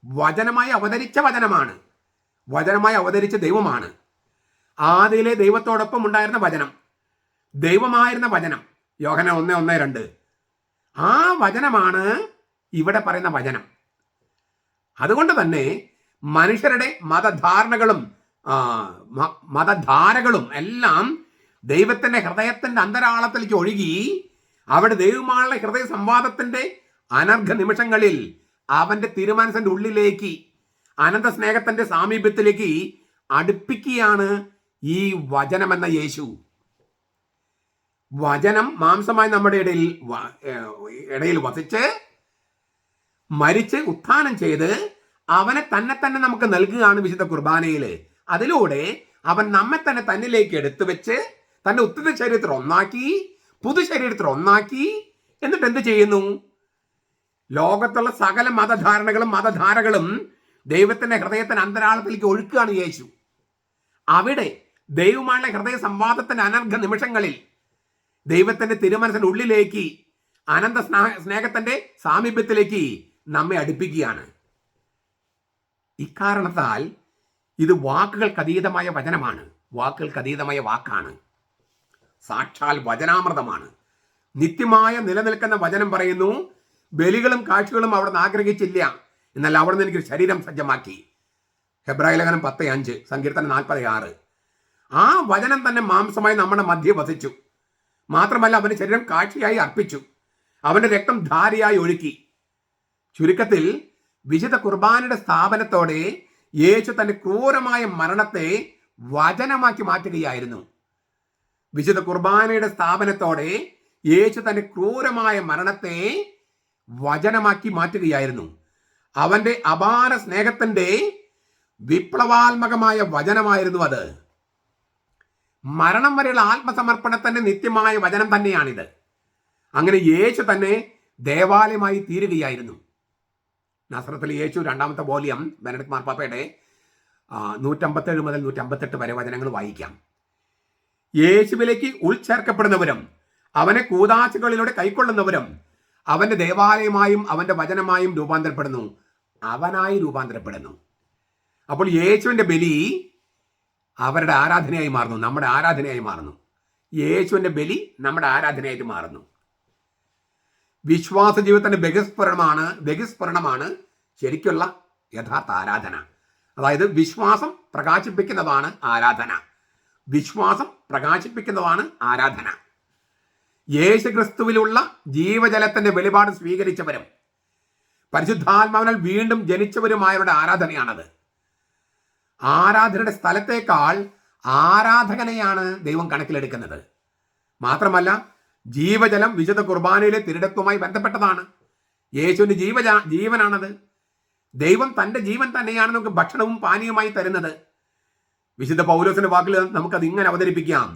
വചനമായി അവതരിച്ച വചനമാണ്, വചനമായി അവതരിച്ച ദൈവമാണ്. ആദിയിലെ ദൈവത്തോടൊപ്പം ഉണ്ടായിരുന്ന വചനം, ദൈവമായിരുന്ന വചനം. യോഹന്നാൻ 1:1-2. ആ വചനമാണ് ഇവിടെ പറയുന്ന വചനം. അതുകൊണ്ട് തന്നെ മനുഷ്യരുടെ മതധാരകളും എല്ലാം ദൈവത്തിന്റെ ഹൃദയത്തിന്റെ അന്തരാളത്തിലേക്ക് ഒഴുകി അവിടെ ദൈവമായുള്ള ഹൃദയ സംവാദത്തിന്റെ അനർഘ നിമിഷങ്ങളിൽ അവന്റെ തിരുമനസിന്റെ ഉള്ളിലേക്ക്, അനന്ത സ്നേഹത്തിന്റെ സാമീപ്യത്തിലേക്ക് അടുപ്പിക്കുകയാണ് ഈ വചനമെന്ന യേശു. വചനം മാംസമായി നമ്മുടെ ഇടയിൽ വസിച്ച് മരിച്ച് ഉത്ഥാനം ചെയ്ത് അവനെ തന്നെ നമുക്ക് നൽകുകയാണ് വിശുദ്ധ കുർബാനയിൽ. അതിലൂടെ അവൻ നമ്മെ തന്നെ തന്നിലേക്ക് എടുത്തു വെച്ച് തന്റെ ഉത്തര ശരീരത്തിൽ ഒന്നാക്കി, പുതു ശരീരത്തിൽ ഒന്നാക്കി. എന്നിട്ട് എന്ത് ചെയ്യുന്നു? ലോകത്തുള്ള സകല മതധാരകളും ദൈവത്തിന്റെ ഹൃദയത്തിന്റെ അന്തരാളത്തിലേക്ക് ഒഴുക്കുകയാണ് യേശു. അവിടെ ദൈവമായുള്ള ഹൃദയ സംവാദത്തിന്റെ അനർഘ നിമിഷങ്ങളിൽ ദൈവത്തിന്റെ തിരുമനസിന്റെ ഉള്ളിലേക്ക്, അനന്ത സ്നേഹത്തിന്റെ സാമീപ്യത്തിലേക്ക് നമ്മെ അടുപ്പിക്കുകയാണ്. ഇക്കാരണത്താൽ ഇത് വാക്കുകൾക്കതീതമായ വചനമാണ്, വാക്കുകൾക്കതീതമായ വാക്കാണ്, സാക്ഷാൽ വചനാമൃതമാണ്. നിത്യമായ നിലനിൽക്കുന്ന വചനം പറയുന്നു, ബലികളും കാഴ്ചകളും അവിടെ നിന്ന് ആഗ്രഹിച്ചില്ല, എന്നാൽ അവിടെ നിന്ന് എനിക്ക് ശരീരം സജ്ജമാക്കി. ഹെബ്രായ ലേഖനം 10:5, സങ്കീർത്തനം 40:6. ആ വചനം തന്നെ മാംസമായി നമ്മുടെ മധ്യ വസിച്ചു. മാത്രമല്ല അവന്റെ ശരീരം കാഴ്ചയായി അർപ്പിച്ചു, അവന്റെ രക്തം ധാരയായി ഒഴുക്കി. ചുരുക്കത്തിൽ വിശുദ്ധ കുർബാനയുടെ സ്ഥാപനത്തോടെ യേശു തന്റെ ക്രൂരമായ മരണത്തെ വചനമാക്കി മാറ്റുകയായിരുന്നു. വിശുദ്ധ കുർബാനയുടെ സ്ഥാപനത്തോടെ യേശു തന്റെ ക്രൂരമായ മരണത്തെ വചനമാക്കി മാറ്റുകയായിരുന്നു. അവന്റെ അപാര സ്നേഹത്തിന്റെ വിപ്ലവാത്മകമായ വചനമായിരുന്നു അത്. മരണം വരെയുള്ള ആത്മസമർപ്പണത്തിന്റെ നിത്യമായ വചനം തന്നെയാണിത്. അങ്ങനെ യേശു തന്നെ ദേവാലയമായി തീരുകയായിരുന്നു. നസ്രത്തിൽ യേശു 2ാമത്തെ വോളിയം ബെനഡിക്ട് മാർപ്പാപ്പയുടെ 157 മുതൽ 158 വരെ വചനങ്ങൾ വായിക്കാം. യേശുവിലേക്ക് ഉൾച്ചേർക്കപ്പെടുന്നവരും അവനെ കൂദാശകളിലൂടെ കൈക്കൊള്ളുന്നവരും അവന്റെ ദേവാലയമായും അവന്റെ വചനമായും രൂപാന്തരപ്പെടുന്നു, അവനായി രൂപാന്തരപ്പെടുന്നു. അപ്പോൾ യേശുവിന്റെ ബലി അവരുടെ ആരാധനയായി മാറുന്നു, നമ്മുടെ ആരാധനയായി മാറുന്നു. യേശുവിന്റെ ബലി നമ്മുടെ ആരാധനയായിട്ട് മാറുന്നു. വിശ്വാസ ജീവിതത്തിന്റെ ബഹിസ്ഫുരണമാണ് ശരിക്കുള്ള യഥാർത്ഥ ആരാധന. അതായത് വിശ്വാസം പ്രകാശിപ്പിക്കുന്നതാണ് ആരാധന. വിശ്വാസം പ്രകാശിപ്പിക്കുന്നതാണ് ആരാധന. യേശു ക്രിസ്തുവിലുള്ള ജീവജലത്തിന്റെ വെളിപാട് സ്വീകരിച്ചവരും പരിശുദ്ധാത്മാവിനാൽ വീണ്ടും ജനിച്ചവരുമായവരുടെ ആരാധനയാണത്. ആരാധനയുടെ സ്ഥലത്തേക്കാൾ ആരാധകനെയാണ് ദൈവം കണക്കിലെടുക്കുന്നത്. മാത്രമല്ല ജീവജലം വിശുദ്ധ കുർബാനയിലെ തിരുടത്വമായി ബന്ധപ്പെട്ടതാണ്. യേശുവിന്റെ ജീവനാണത്. ദൈവം തന്റെ ജീവൻ തന്നെയാണ് നമുക്ക് ഭക്ഷണവും പാനീയമായി തരുന്നത്. വിശുദ്ധ പൗലോസിന്റെ വാക്കിൽ നമുക്കത് ഇങ്ങനെ അവതരിപ്പിക്കാം: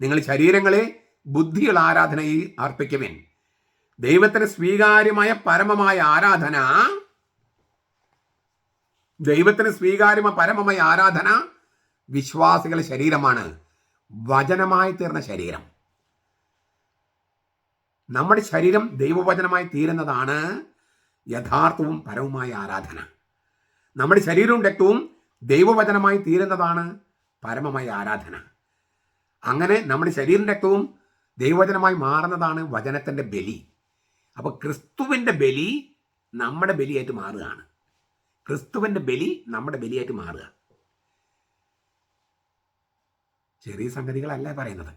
നിങ്ങൾ ശരീരങ്ങളെ ബുദ്ധിയുള്ള ആരാധനയിൽ അർപ്പിക്കുവിൻ. ദൈവത്തിന് സ്വീകാര്യമായ പരമമായ ആരാധന വിശ്വാസികളുടെ ശരീരമാണ്, വചനമായി തീർന്ന ശരീരം. നമ്മുടെ ശരീരം ദൈവവചനമായി തീരുന്നതാണ് യഥാർത്ഥവും പരവുമായ ആരാധന. നമ്മുടെ ശരീരവും രക്തവും ദൈവവചനമായി തീരുന്നതാണ് പരമമായ ആരാധന. അങ്ങനെ നമ്മുടെ ശരീരം രക്തവും ദൈവവചനമായി മാറുന്നതാണ് വചനത്തിൻ്റെ ബലി. അപ്പോൾ ക്രിസ്തുവിൻ്റെ ബലി നമ്മുടെ ബലിയായിട്ട് മാറുകയാണ്. ക്രിസ്തുവിൻ്റെ ബലി നമ്മുടെ ബലിയായിട്ട് മാറുക. ചെറിയ സംഗതികളല്ല പറയുന്നത്.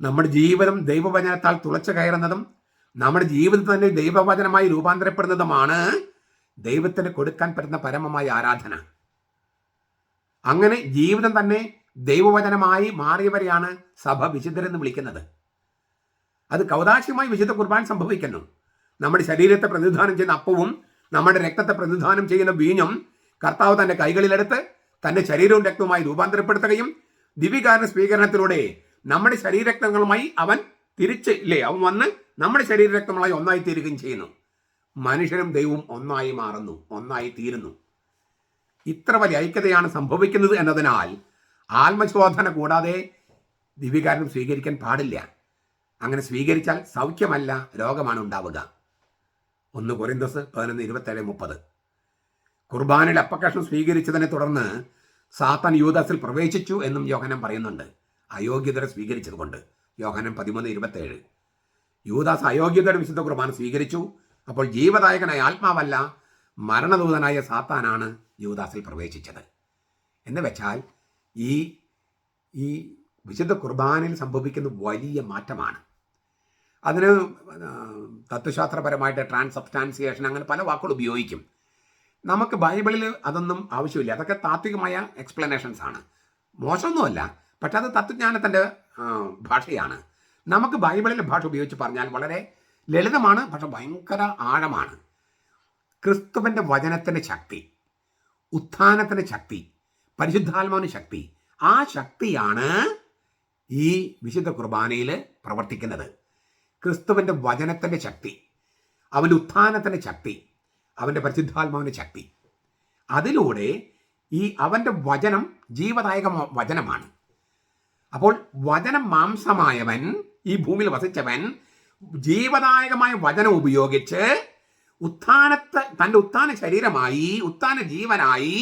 നമ്മുടെ ജീവിതം ദൈവവചനത്താൽ തുളച്ചു കയറുന്നതും നമ്മുടെ ജീവിതം തന്നെ ദൈവവചനമായി രൂപാന്തരപ്പെടുന്നതുമാണ് ദൈവത്തിന് കൊടുക്കാൻ പറ്റുന്ന പരമമായ ആരാധന. അങ്ങനെ ജീവിതം തന്നെ ദൈവവചനമായി മാറിയവരെയാണ് സഭ വിശുദ്ധരെന്ന് വിളിക്കുന്നത്. അത് കൗദാശികമായി വിശുദ്ധ കുർബാന സംഭവിക്കുന്നു. നമ്മുടെ ശരീരത്തെ പ്രതിനിധാനം ചെയ്യുന്ന അപ്പവും നമ്മുടെ രക്തത്തെ പ്രതിനിധാനം ചെയ്യുന്ന വീഞ്ഞും കർത്താവ് തന്റെ കൈകളിലെടുത്ത് തന്റെ ശരീരവും രക്തവുമായി രൂപാന്തരപ്പെടുത്തുകയും ദിവ്യകാരുണ്യ സ്വീകരണത്തിലൂടെ നമ്മുടെ ശരീരരക്തങ്ങളുമായി അവൻ അവൻ വന്ന് നമ്മുടെ ശരീരരക്തങ്ങളായി ഒന്നായി തീരുകയും ചെയ്യുന്നു. മനുഷ്യരും ദൈവവും ഒന്നായി മാറുന്നു, ഒന്നായി തീരുന്നു. ഇത്ര വലിയ ഐക്യതയാണ് സംഭവിക്കുന്നത് എന്നതിനാൽ ആത്മശോധന കൂടാതെ ദിവ്യകാരുണ്യം സ്വീകരിക്കാൻ പാടില്ല. അങ്ങനെ സ്വീകരിച്ചാൽ സൗഖ്യമല്ല, രോഗമാണ് ഉണ്ടാവുക. 1 കൊരിന്തോസ് 11:27-30. കുർബാനയുടെ അപ്പക്കഷ്ണം സ്വീകരിച്ചതിനെ തുടർന്ന് സാത്താൻ യൂദാസിൽ പ്രവേശിച്ചു എന്നും യോഹന്നാൻ പറയുന്നുണ്ട്. അയോഗ്യതരെ സ്വീകരിച്ചതുകൊണ്ട്. യോഹന്നാൻ 13:27. യൂദാസ് അയോഗ്യതയുടെ വിശുദ്ധ കുർബാന സ്വീകരിച്ചു. അപ്പോൾ ജീവദായകനായ ആത്മാവല്ല, മരണദൂതനായ സാത്താനാണ് യൂദാസിൽ പ്രവേശിച്ചത്. എന്ന് വെച്ചാൽ ഈ ഈ വിശുദ്ധ കുർബാനയിൽ സംഭവിക്കുന്ന വലിയ മാറ്റമാണ്. അതിന് തത്വശാസ്ത്രപരമായിട്ട് ട്രാൻസബ്സ്റ്റാൻസിയേഷൻ അങ്ങനെ പല വാക്കുകൾ ഉപയോഗിക്കും. നമുക്ക് ബൈബിളിൽ അതൊന്നും ആവശ്യമില്ല. അതൊക്കെ താത്വികമായ എക്സ്പ്ലനേഷൻസ് ആണ്. മോശമൊന്നുമല്ല, പക്ഷെ അത് തത്വജ്ഞാനത്തിൻ്റെ ഭാഷയാണ്. നമുക്ക് ബൈബിളിലെ ഭാഷ ഉപയോഗിച്ച് പറഞ്ഞാൽ വളരെ ലളിതമാണ്, പക്ഷെ ഭയങ്കര ആഴമാണ്. ക്രിസ്തുവിൻ്റെ വചനത്തിൻ്റെ ശക്തി, ഉത്ഥാനത്തിൻ്റെ ശക്തി, പരിശുദ്ധാത്മാവിൻ്റെ ശക്തി, ആ ശക്തിയാണ് ഈ വിശുദ്ധ കുർബാനയിൽ പ്രവർത്തിക്കുന്നത്. ക്രിസ്തുവിൻ്റെ വചനത്തിൻ്റെ ശക്തി, അവൻ്റെ ഉത്ഥാനത്തിൻ്റെ ശക്തി, അവൻ്റെ പരിശുദ്ധാത്മാവിൻ്റെ ശക്തി. അതിലൂടെ ഈ അവൻ്റെ വചനം ജീവദായക വചനമാണ്. അപ്പോൾ വചനം മാംസമായവൻ, ഈ ഭൂമിയിൽ വസിച്ചവൻ, ജീവദായകമായ വചനം ഉപയോഗിച്ച് തൻ്റെ ഉത്ഥാന ശരീരമായി, ഉത്ഥാന ജീവനായി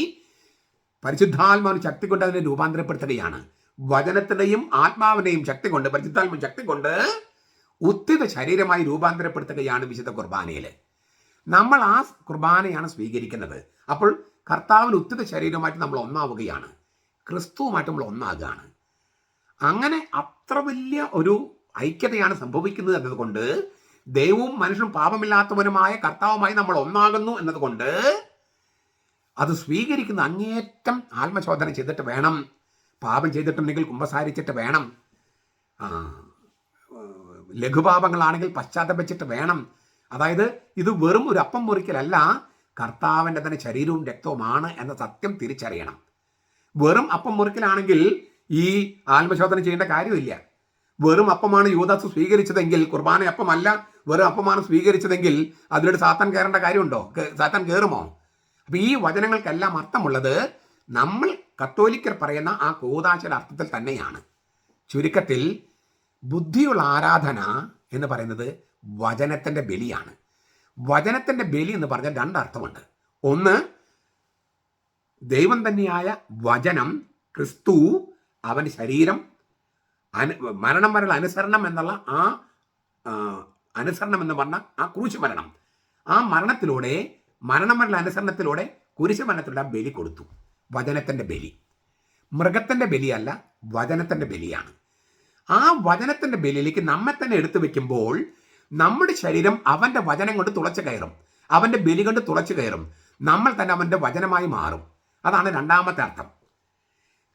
പരിശുദ്ധാത്മാവിന് ശക്തി കൊണ്ട് അതിനെ രൂപാന്തരപ്പെടുത്തുകയാണ്. വചനത്തിൻ്റെയും ആത്മാവിൻ്റെയും ശക്തി കൊണ്ട്, പരിശുദ്ധാത്മാവിൻ്റെ ശക്തി കൊണ്ട് ഉത്തിത ശരീരമായി രൂപാന്തരപ്പെടുത്തുകയാണ് വിശുദ്ധ കുർബാനയിൽ. നമ്മൾ ആ കുർബാനയാണ് സ്വീകരിക്കുന്നത്. അപ്പോൾ കർത്താവിന് ഉത്തിത ശരീരമായിട്ട് നമ്മൾ ഒന്നാവുകയാണ്, ക്രിസ്തുവുമായിട്ട് നമ്മൾ ഒന്നാകുകയാണ്. അങ്ങനെ അത്ര വലിയ ഒരു ഐക്യതയാണ് സംഭവിക്കുന്നത് എന്നതുകൊണ്ട്, ദൈവവും മനുഷ്യനും പാപമില്ലാത്തവനുമായ കർത്താവുമായി നമ്മൾ ഒന്നാകുന്നു എന്നതുകൊണ്ട് അത് സ്വീകരിക്കുന്ന അങ്ങേയറ്റം ആത്മശോധന ചെയ്തിട്ട് വേണം. പാപം ചെയ്തിട്ടുണ്ടെങ്കിൽ കുമ്പസാരിച്ചിട്ട് വേണം. ലഘുപാപങ്ങളാണെങ്കിൽ പശ്ചാത്തപിച്ചിട്ട് വേണം. അതായത് ഇത് വെറും ഒരു അപ്പം മുറിക്കലല്ല, കർത്താവിൻ്റെ തന്നെ ശരീരവും രക്തവുമാണ് എന്ന സത്യം തിരിച്ചറിയണം. വെറും അപ്പം മുറിക്കലാണെങ്കിൽ ഈ ആത്മശോധന ചെയ്യേണ്ട കാര്യമില്ല. വെറും അപ്പമാണ് യൂദാസ് സ്വീകരിച്ചതെങ്കിൽ, കുർബാന അപ്പമല്ല വെറും അപ്പമാണ് സ്വീകരിച്ചതെങ്കിൽ അതിലൂടെ സാത്താൻ കയറേണ്ട കാര്യമുണ്ടോ? സാത്താൻ കയറുമോ? അപ്പം ഈ വചനങ്ങൾക്കെല്ലാം അർത്ഥമുള്ളത് നമ്മൾ കത്തോലിക്കർ പറയുന്ന ആ കൂദാശയുടെ അർത്ഥത്തിൽ തന്നെയാണ്. ചുരുക്കത്തിൽ ബുദ്ധിയുള്ള ആരാധന എന്ന് പറയുന്നത് വചനത്തിൻ്റെ ബലിയാണ്. വചനത്തിൻ്റെ ബലി എന്ന് പറഞ്ഞാൽ രണ്ടർത്ഥമുണ്ട്. ഒന്ന്, ദൈവം തന്നെയായ വചനം, ക്രിസ്തു, അവൻ്റെ ശരീരം, മരണം വരെയുള്ള അനുസരണം എന്നുള്ള ആ അനുസരണം എന്ന് പറഞ്ഞാൽ ആ കുരിശ് മരണം, ആ മരണത്തിലൂടെ, മരണം വരെയുള്ള അനുസരണത്തിലൂടെ കുരിശ് മരണത്തിലൂടെ ബലി കൊടുത്തു. വചനത്തിൻ്റെ ബലി മൃഗത്തിൻ്റെ ബലിയല്ല, വചനത്തിൻ്റെ ബലിയാണ്. ആ വചനത്തിൻ്റെ ബലിയിലേക്ക് നമ്മെ തന്നെ എടുത്തു വെക്കുമ്പോൾ നമ്മുടെ ശരീരം അവൻ്റെ വചനം കൊണ്ട് തുളച്ചു കയറും, അവൻ്റെ ബലി കൊണ്ട് തുളച്ചു കയറും. നമ്മൾ തന്നെ അവൻ്റെ വചനമായി മാറും. അതാണ് രണ്ടാമത്തെ അർത്ഥം.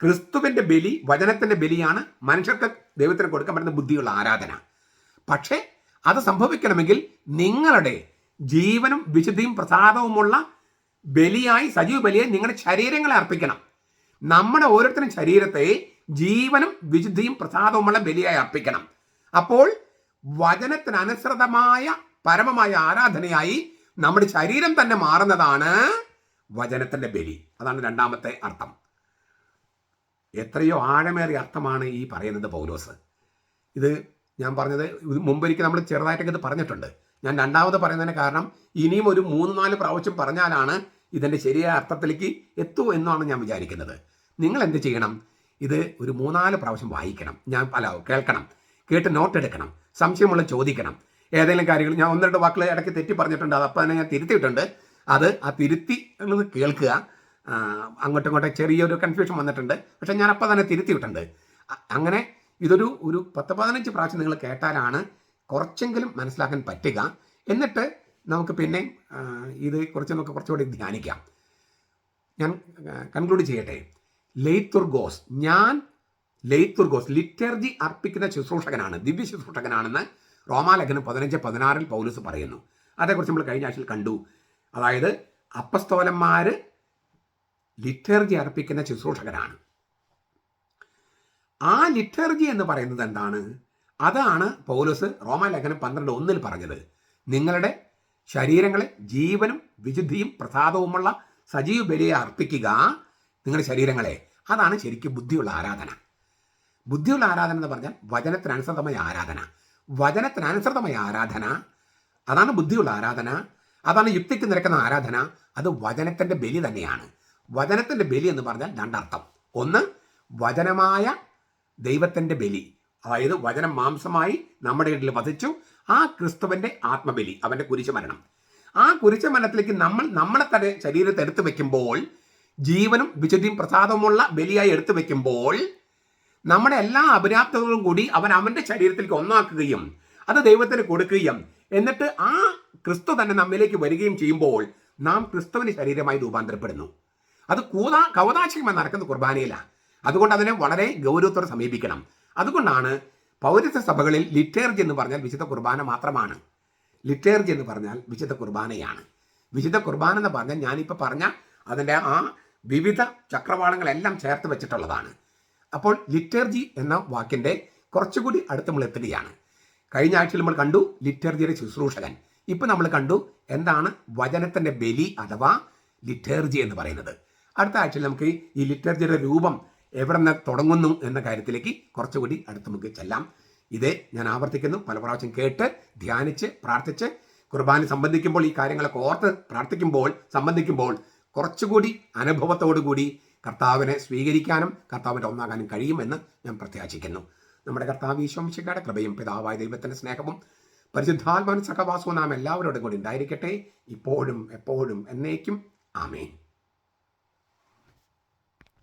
ക്രിസ്തുവിൻ്റെ ബലി വചനത്തിൻ്റെ ബലിയാണ് മനുഷ്യർക്ക് ദൈവത്തിന് കൊടുക്കാൻ പറ്റുന്ന ബുദ്ധിയുള്ള ആരാധന. പക്ഷേ അത് സംഭവിക്കണമെങ്കിൽ നിങ്ങളുടെ ജീവനും വിശുദ്ധിയും പ്രസാദവുമുള്ള ബലിയായി, സജീവ ബലിയായി നിങ്ങളുടെ ശരീരങ്ങളെ അർപ്പിക്കണം. നമ്മുടെ ഓരോരുത്തരും ശരീരത്തെ ജീവനും വിശുദ്ധിയും പ്രസാദവുമുള്ള ബലിയായി അർപ്പിക്കണം. അപ്പോൾ വചനത്തിനനുസൃതമായ പരമമായ ആരാധനയായി നമ്മുടെ ശരീരം തന്നെ മാറുന്നതാണ് വചനത്തിൻ്റെ ബലി. അതാണ് രണ്ടാമത്തെ അർത്ഥം. എത്രയോ ആഴമേറിയ അർത്ഥമാണ് ഈ പറയുന്നത് പൗലോസ്. ഇത് ഞാൻ പറഞ്ഞത് മുമ്പൊരിക്കൽ നമ്മൾ ചെറുതായിട്ടൊക്കെ ഇത് പറഞ്ഞിട്ടുണ്ട്. ഞാൻ രണ്ടാമത് പറയുന്നതിന് കാരണം ഇനിയും ഒരു 3-4 പ്രാവശ്യം പറഞ്ഞാലാണ് ഇതിൻ്റെ ശരിയായ അർത്ഥത്തിലേക്ക് എത്തൂ എന്നാണ് ഞാൻ വിചാരിക്കുന്നത്. നിങ്ങൾ എന്ത് ചെയ്യണം? ഇത് ഒരു 3-4 പ്രാവശ്യം വായിക്കണം, കേൾക്കണം, കേട്ട് നോട്ട് എടുക്കണം, സംശയമുള്ള ചോദിക്കണം. ഏതെങ്കിലും കാര്യങ്ങൾ ഞാൻ 1-2 വാക്കുകൾ ഇടയ്ക്ക് തെറ്റി പറഞ്ഞിട്ടുണ്ട്, അത് അപ്പം തന്നെ ഞാൻ തിരുത്തിയിട്ടുണ്ട്. ആ തിരുത്തി ഉള്ളത് കേൾക്കുക. അങ്ങോട്ടും ഇങ്ങോട്ടും ചെറിയൊരു കൺഫ്യൂഷൻ വന്നിട്ടുണ്ട്, പക്ഷെ ഞാൻ അപ്പം തന്നെ തിരുത്തിയിട്ടുണ്ട്. അങ്ങനെ ഇതൊരു 10-15 പ്രാവശ്യം നിങ്ങൾ കേട്ടാലാണ് കുറച്ചെങ്കിലും മനസ്സിലാക്കാൻ പറ്റുക. എന്നിട്ട് നമുക്ക് പിന്നെ ഇത് കുറച്ചുകൂടി ധ്യാനിക്കാം. ഞാൻ കൺക്ലൂഡ് ചെയ്യട്ടെ. ലെയ്ത്തുർഗോസ്, ഞാൻ ലെയ്ത്തുർഗോസ് ലിറ്റർജി അർപ്പിക്കുന്ന ശുശ്രൂഷകനാണ്, ദിവ്യ ശുശ്രൂഷകനാണെന്ന് റോമാലേഖനം 15:16 പൗലോസ് പറയുന്നു. അതേക്കുറിച്ച് നമ്മൾ കഴിഞ്ഞ ആഴ്ചയിൽ കണ്ടു. അതായത് അപ്പസ്തോലന്മാർ ലിറ്റർജി അർപ്പിക്കുന്ന ശുശ്രൂഷകരാണ്. ആ ലിറ്റർജി എന്ന് പറയുന്നത് എന്താണ്? അതാണ് പൗലോസ് റോമാലേഖനം 12:1 പറഞ്ഞത്. നിങ്ങളുടെ ശരീരങ്ങളെ ജീവനും വിശുദ്ധിയും പ്രസാദവുമുള്ള സജീവ ബലിയെ അർപ്പിക്കുക, നിങ്ങളുടെ ശരീരങ്ങളെ. അതാണ് ശരിക്കും ബുദ്ധിയുള്ള ആരാധന. ബുദ്ധിയുള്ള ആരാധന എന്ന് പറഞ്ഞാൽ വചനത്തിനനുസൃതമായ ആരാധന. വചനത്തിനനുസൃതമായ ആരാധന, അതാണ് ബുദ്ധിയുള്ള ആരാധന. അതാണ് യുക്തിക്ക് നിരക്കുന്ന ആരാധന. അത് വചനത്തിൻ്റെ ബലി തന്നെയാണ്. വചനത്തിൻ്റെ ബലി എന്ന് പറഞ്ഞാൽ രണ്ടർത്ഥം. ഒന്ന്, വചനമായ ദൈവത്തിൻ്റെ ബലി, അതായത് വചനം മാംസമായി നമ്മുടെ ഇടയിൽ വധിച്ചു, ആ ക്രിസ്തുവിൻ്റെ ആത്മബലി, അവൻ്റെ കുരിശുമരണം. ആ കുരിശുമരണത്തിലേക്ക് നമ്മളെ തന്നെ ശരീരത്തെ എടുത്തു വെക്കുമ്പോൾ, ജീവനും വിശുദ്ധിയും പ്രസാദമുള്ള ബലിയായി എടുത്തു വെക്കുമ്പോൾ, നമ്മുടെ എല്ലാ അപര്യാപ്തതകളും കൂടി അവൻ്റെ ശരീരത്തിലേക്ക് ഒന്നാക്കുകയും അത് ദൈവത്തിന് കൊടുക്കുകയും എന്നിട്ട് ആ ക്രിസ്തു തന്നെ നമ്മിലേക്ക് വരികയും ചെയ്യുമ്പോൾ നാം ക്രിസ്തുവിന് ശരീരമായി രൂപാന്തരപ്പെടുന്നു. അത് കൗതാശികമായി നടക്കുന്ന കുർബാനയിലാണ്. അതുകൊണ്ട് അതിനെ വളരെ ഗൗരവത്തോടെ സമീപിക്കണം. അതുകൊണ്ടാണ് പൗരസ്ത്യ സഭകളിൽ ലിറ്റേർജി എന്ന് പറഞ്ഞാൽ വിശുദ്ധ കുർബാന മാത്രമാണ്. ലിറ്റേർജി എന്ന് പറഞ്ഞാൽ വിശുദ്ധ കുർബാനയാണ്. വിശുദ്ധ കുർബാന എന്ന് പറഞ്ഞാൽ ഞാനിപ്പോൾ പറഞ്ഞ അതിൻ്റെ ആ വിവിധ ചക്രവാളങ്ങളെല്ലാം ചേർത്ത് വെച്ചിട്ടുള്ളതാണ്. അപ്പോൾ ലിറ്റേർജി എന്ന വാക്കിൻ്റെ കുറച്ചുകൂടി അടുത്ത് നമ്മൾ എത്തുകയാണ്. കഴിഞ്ഞ ആഴ്ചയിൽ നമ്മൾ കണ്ടു ലിറ്റേർജിയുടെ ശുശ്രൂഷകൻ. ഇപ്പം നമ്മൾ കണ്ടു എന്താണ് വചനത്തിൻ്റെ ബലി അഥവാ ലിറ്റേർജി എന്ന് പറയുന്നത്. അടുത്ത ആഴ്ചയിൽ നമുക്ക് ഈ ലിറ്റേർജിയുടെ രൂപം എവിടെ നിന്ന് തുടങ്ങുന്നു എന്ന കാര്യത്തിലേക്ക് കുറച്ചുകൂടി അടുത്ത് നമുക്ക് ചെല്ലാം. ഇത് ഞാൻ ആവർത്തിക്കുന്നു, പല പ്രാവശ്യം കേട്ട് ധ്യാനിച്ച് പ്രാർത്ഥിച്ച് കുർബാന സംബന്ധിക്കുമ്പോൾ ഈ കാര്യങ്ങളൊക്കെ ഓർത്ത് പ്രാർത്ഥിക്കുമ്പോൾ സംബന്ധിക്കുമ്പോൾ കുറച്ചുകൂടി അനുഭവത്തോടു കൂടി കർത്താവിനെ സ്വീകരിക്കാനും കർത്താവിൻ്റെ ഒന്നാകാനും കഴിയുമെന്ന് ഞാൻ പ്രത്യാശിക്കുന്നു. നമ്മുടെ കർത്താവ് ഈശോ മിശിഹായുടെ കൃപയും പിതാവായ ദൈവത്തിൻ്റെ സ്നേഹവും പരിശുദ്ധാത്മാവിന്റെ സഹവാസവും നാം എല്ലാവരോടും കൂടി ഉണ്ടായിരിക്കട്ടെ, ഇപ്പോഴും എപ്പോഴും എന്നേക്കും. ആമേൻ.